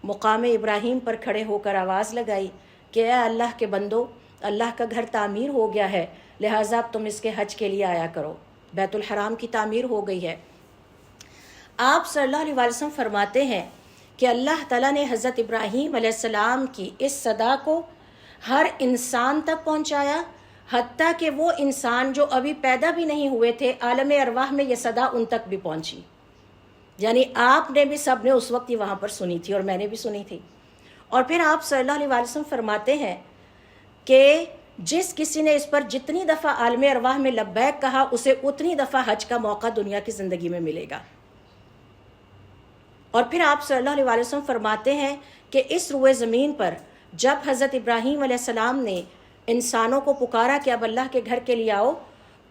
مقام ابراہیم پر کھڑے ہو کر آواز لگائی کہ اے اللہ کے بندو، اللہ کا گھر تعمیر ہو گیا ہے، لہٰذا اب تم اس کے حج کے لیے آیا کرو، بیت الحرام کی تعمیر ہو گئی ہے۔ آپ صلی اللہ علیہ وسلم فرماتے ہیں کہ اللہ تعالیٰ نے حضرت ابراہیم علیہ السلام کی اس صدا کو ہر انسان تک پہنچایا، حتیٰ کہ وہ انسان جو ابھی پیدا بھی نہیں ہوئے تھے، عالم ارواح میں یہ صدا ان تک بھی پہنچی۔ یعنی آپ نے بھی، سب نے اس وقت یہ وہاں پر سنی تھی اور میں نے بھی سنی تھی۔ اور پھر آپ صلی اللہ علیہ وسلم فرماتے ہیں کہ جس کسی نے اس پر جتنی دفعہ عالم ارواح میں لبیک کہا، اسے اتنی دفعہ حج کا موقع دنیا کی زندگی میں ملے گا۔ اور پھر آپ صلی اللہ علیہ وسلم فرماتے ہیں کہ اس روئے زمین پر جب حضرت ابراہیم علیہ السلام نے انسانوں کو پکارا کہ اب اللہ کے گھر کے لیے آؤ،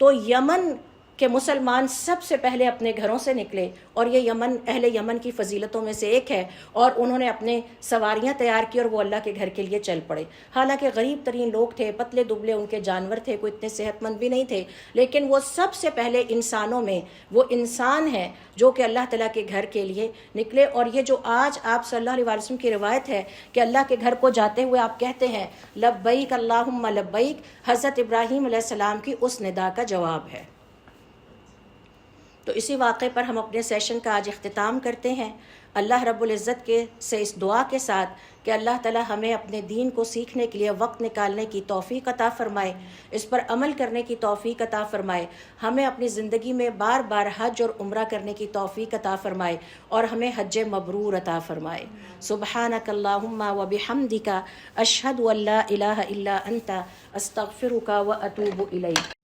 تو یمن کہ مسلمان سب سے پہلے اپنے گھروں سے نکلے، اور یہ یمن، اہل یمن کی فضیلتوں میں سے ایک ہے، اور انہوں نے اپنے سواریاں تیار کی اور وہ اللہ کے گھر کے لیے چل پڑے۔ حالانکہ غریب ترین لوگ تھے، پتلے دبلے ان کے جانور تھے، کوئی اتنے صحت مند بھی نہیں تھے، لیکن وہ سب سے پہلے انسانوں میں وہ انسان ہیں جو کہ اللہ تعالیٰ کے گھر کے لیے نکلے۔ اور یہ جو آج آپ صلی اللہ علیہ وسلم کی روایت ہے کہ اللہ کے گھر کو جاتے ہوئے آپ کہتے ہیں لبیک اللہم لبیک، حضرت ابراہیم علیہ السلام کی اس ندا کا جواب ہے۔ تو تو اسی واقعے پر ہم اپنے سیشن کا آج اختتام کرتے ہیں، اللہ رب العزت کے سے اس دعا کے ساتھ کہ اللہ تعالی ہمیں اپنے دین کو سیکھنے کے لیے وقت نکالنے کی توفیق عطا فرمائے، اس پر عمل کرنے کی توفیق عطا فرمائے، ہمیں اپنی زندگی میں بار بار حج اور عمرہ کرنے کی توفیق عطا فرمائے اور ہمیں حج مبرور عطا فرمائے۔ سبحانک اللہم و بحمدک، اشہد ان لا الہ الا انت، استغفرک و اتوب الیک۔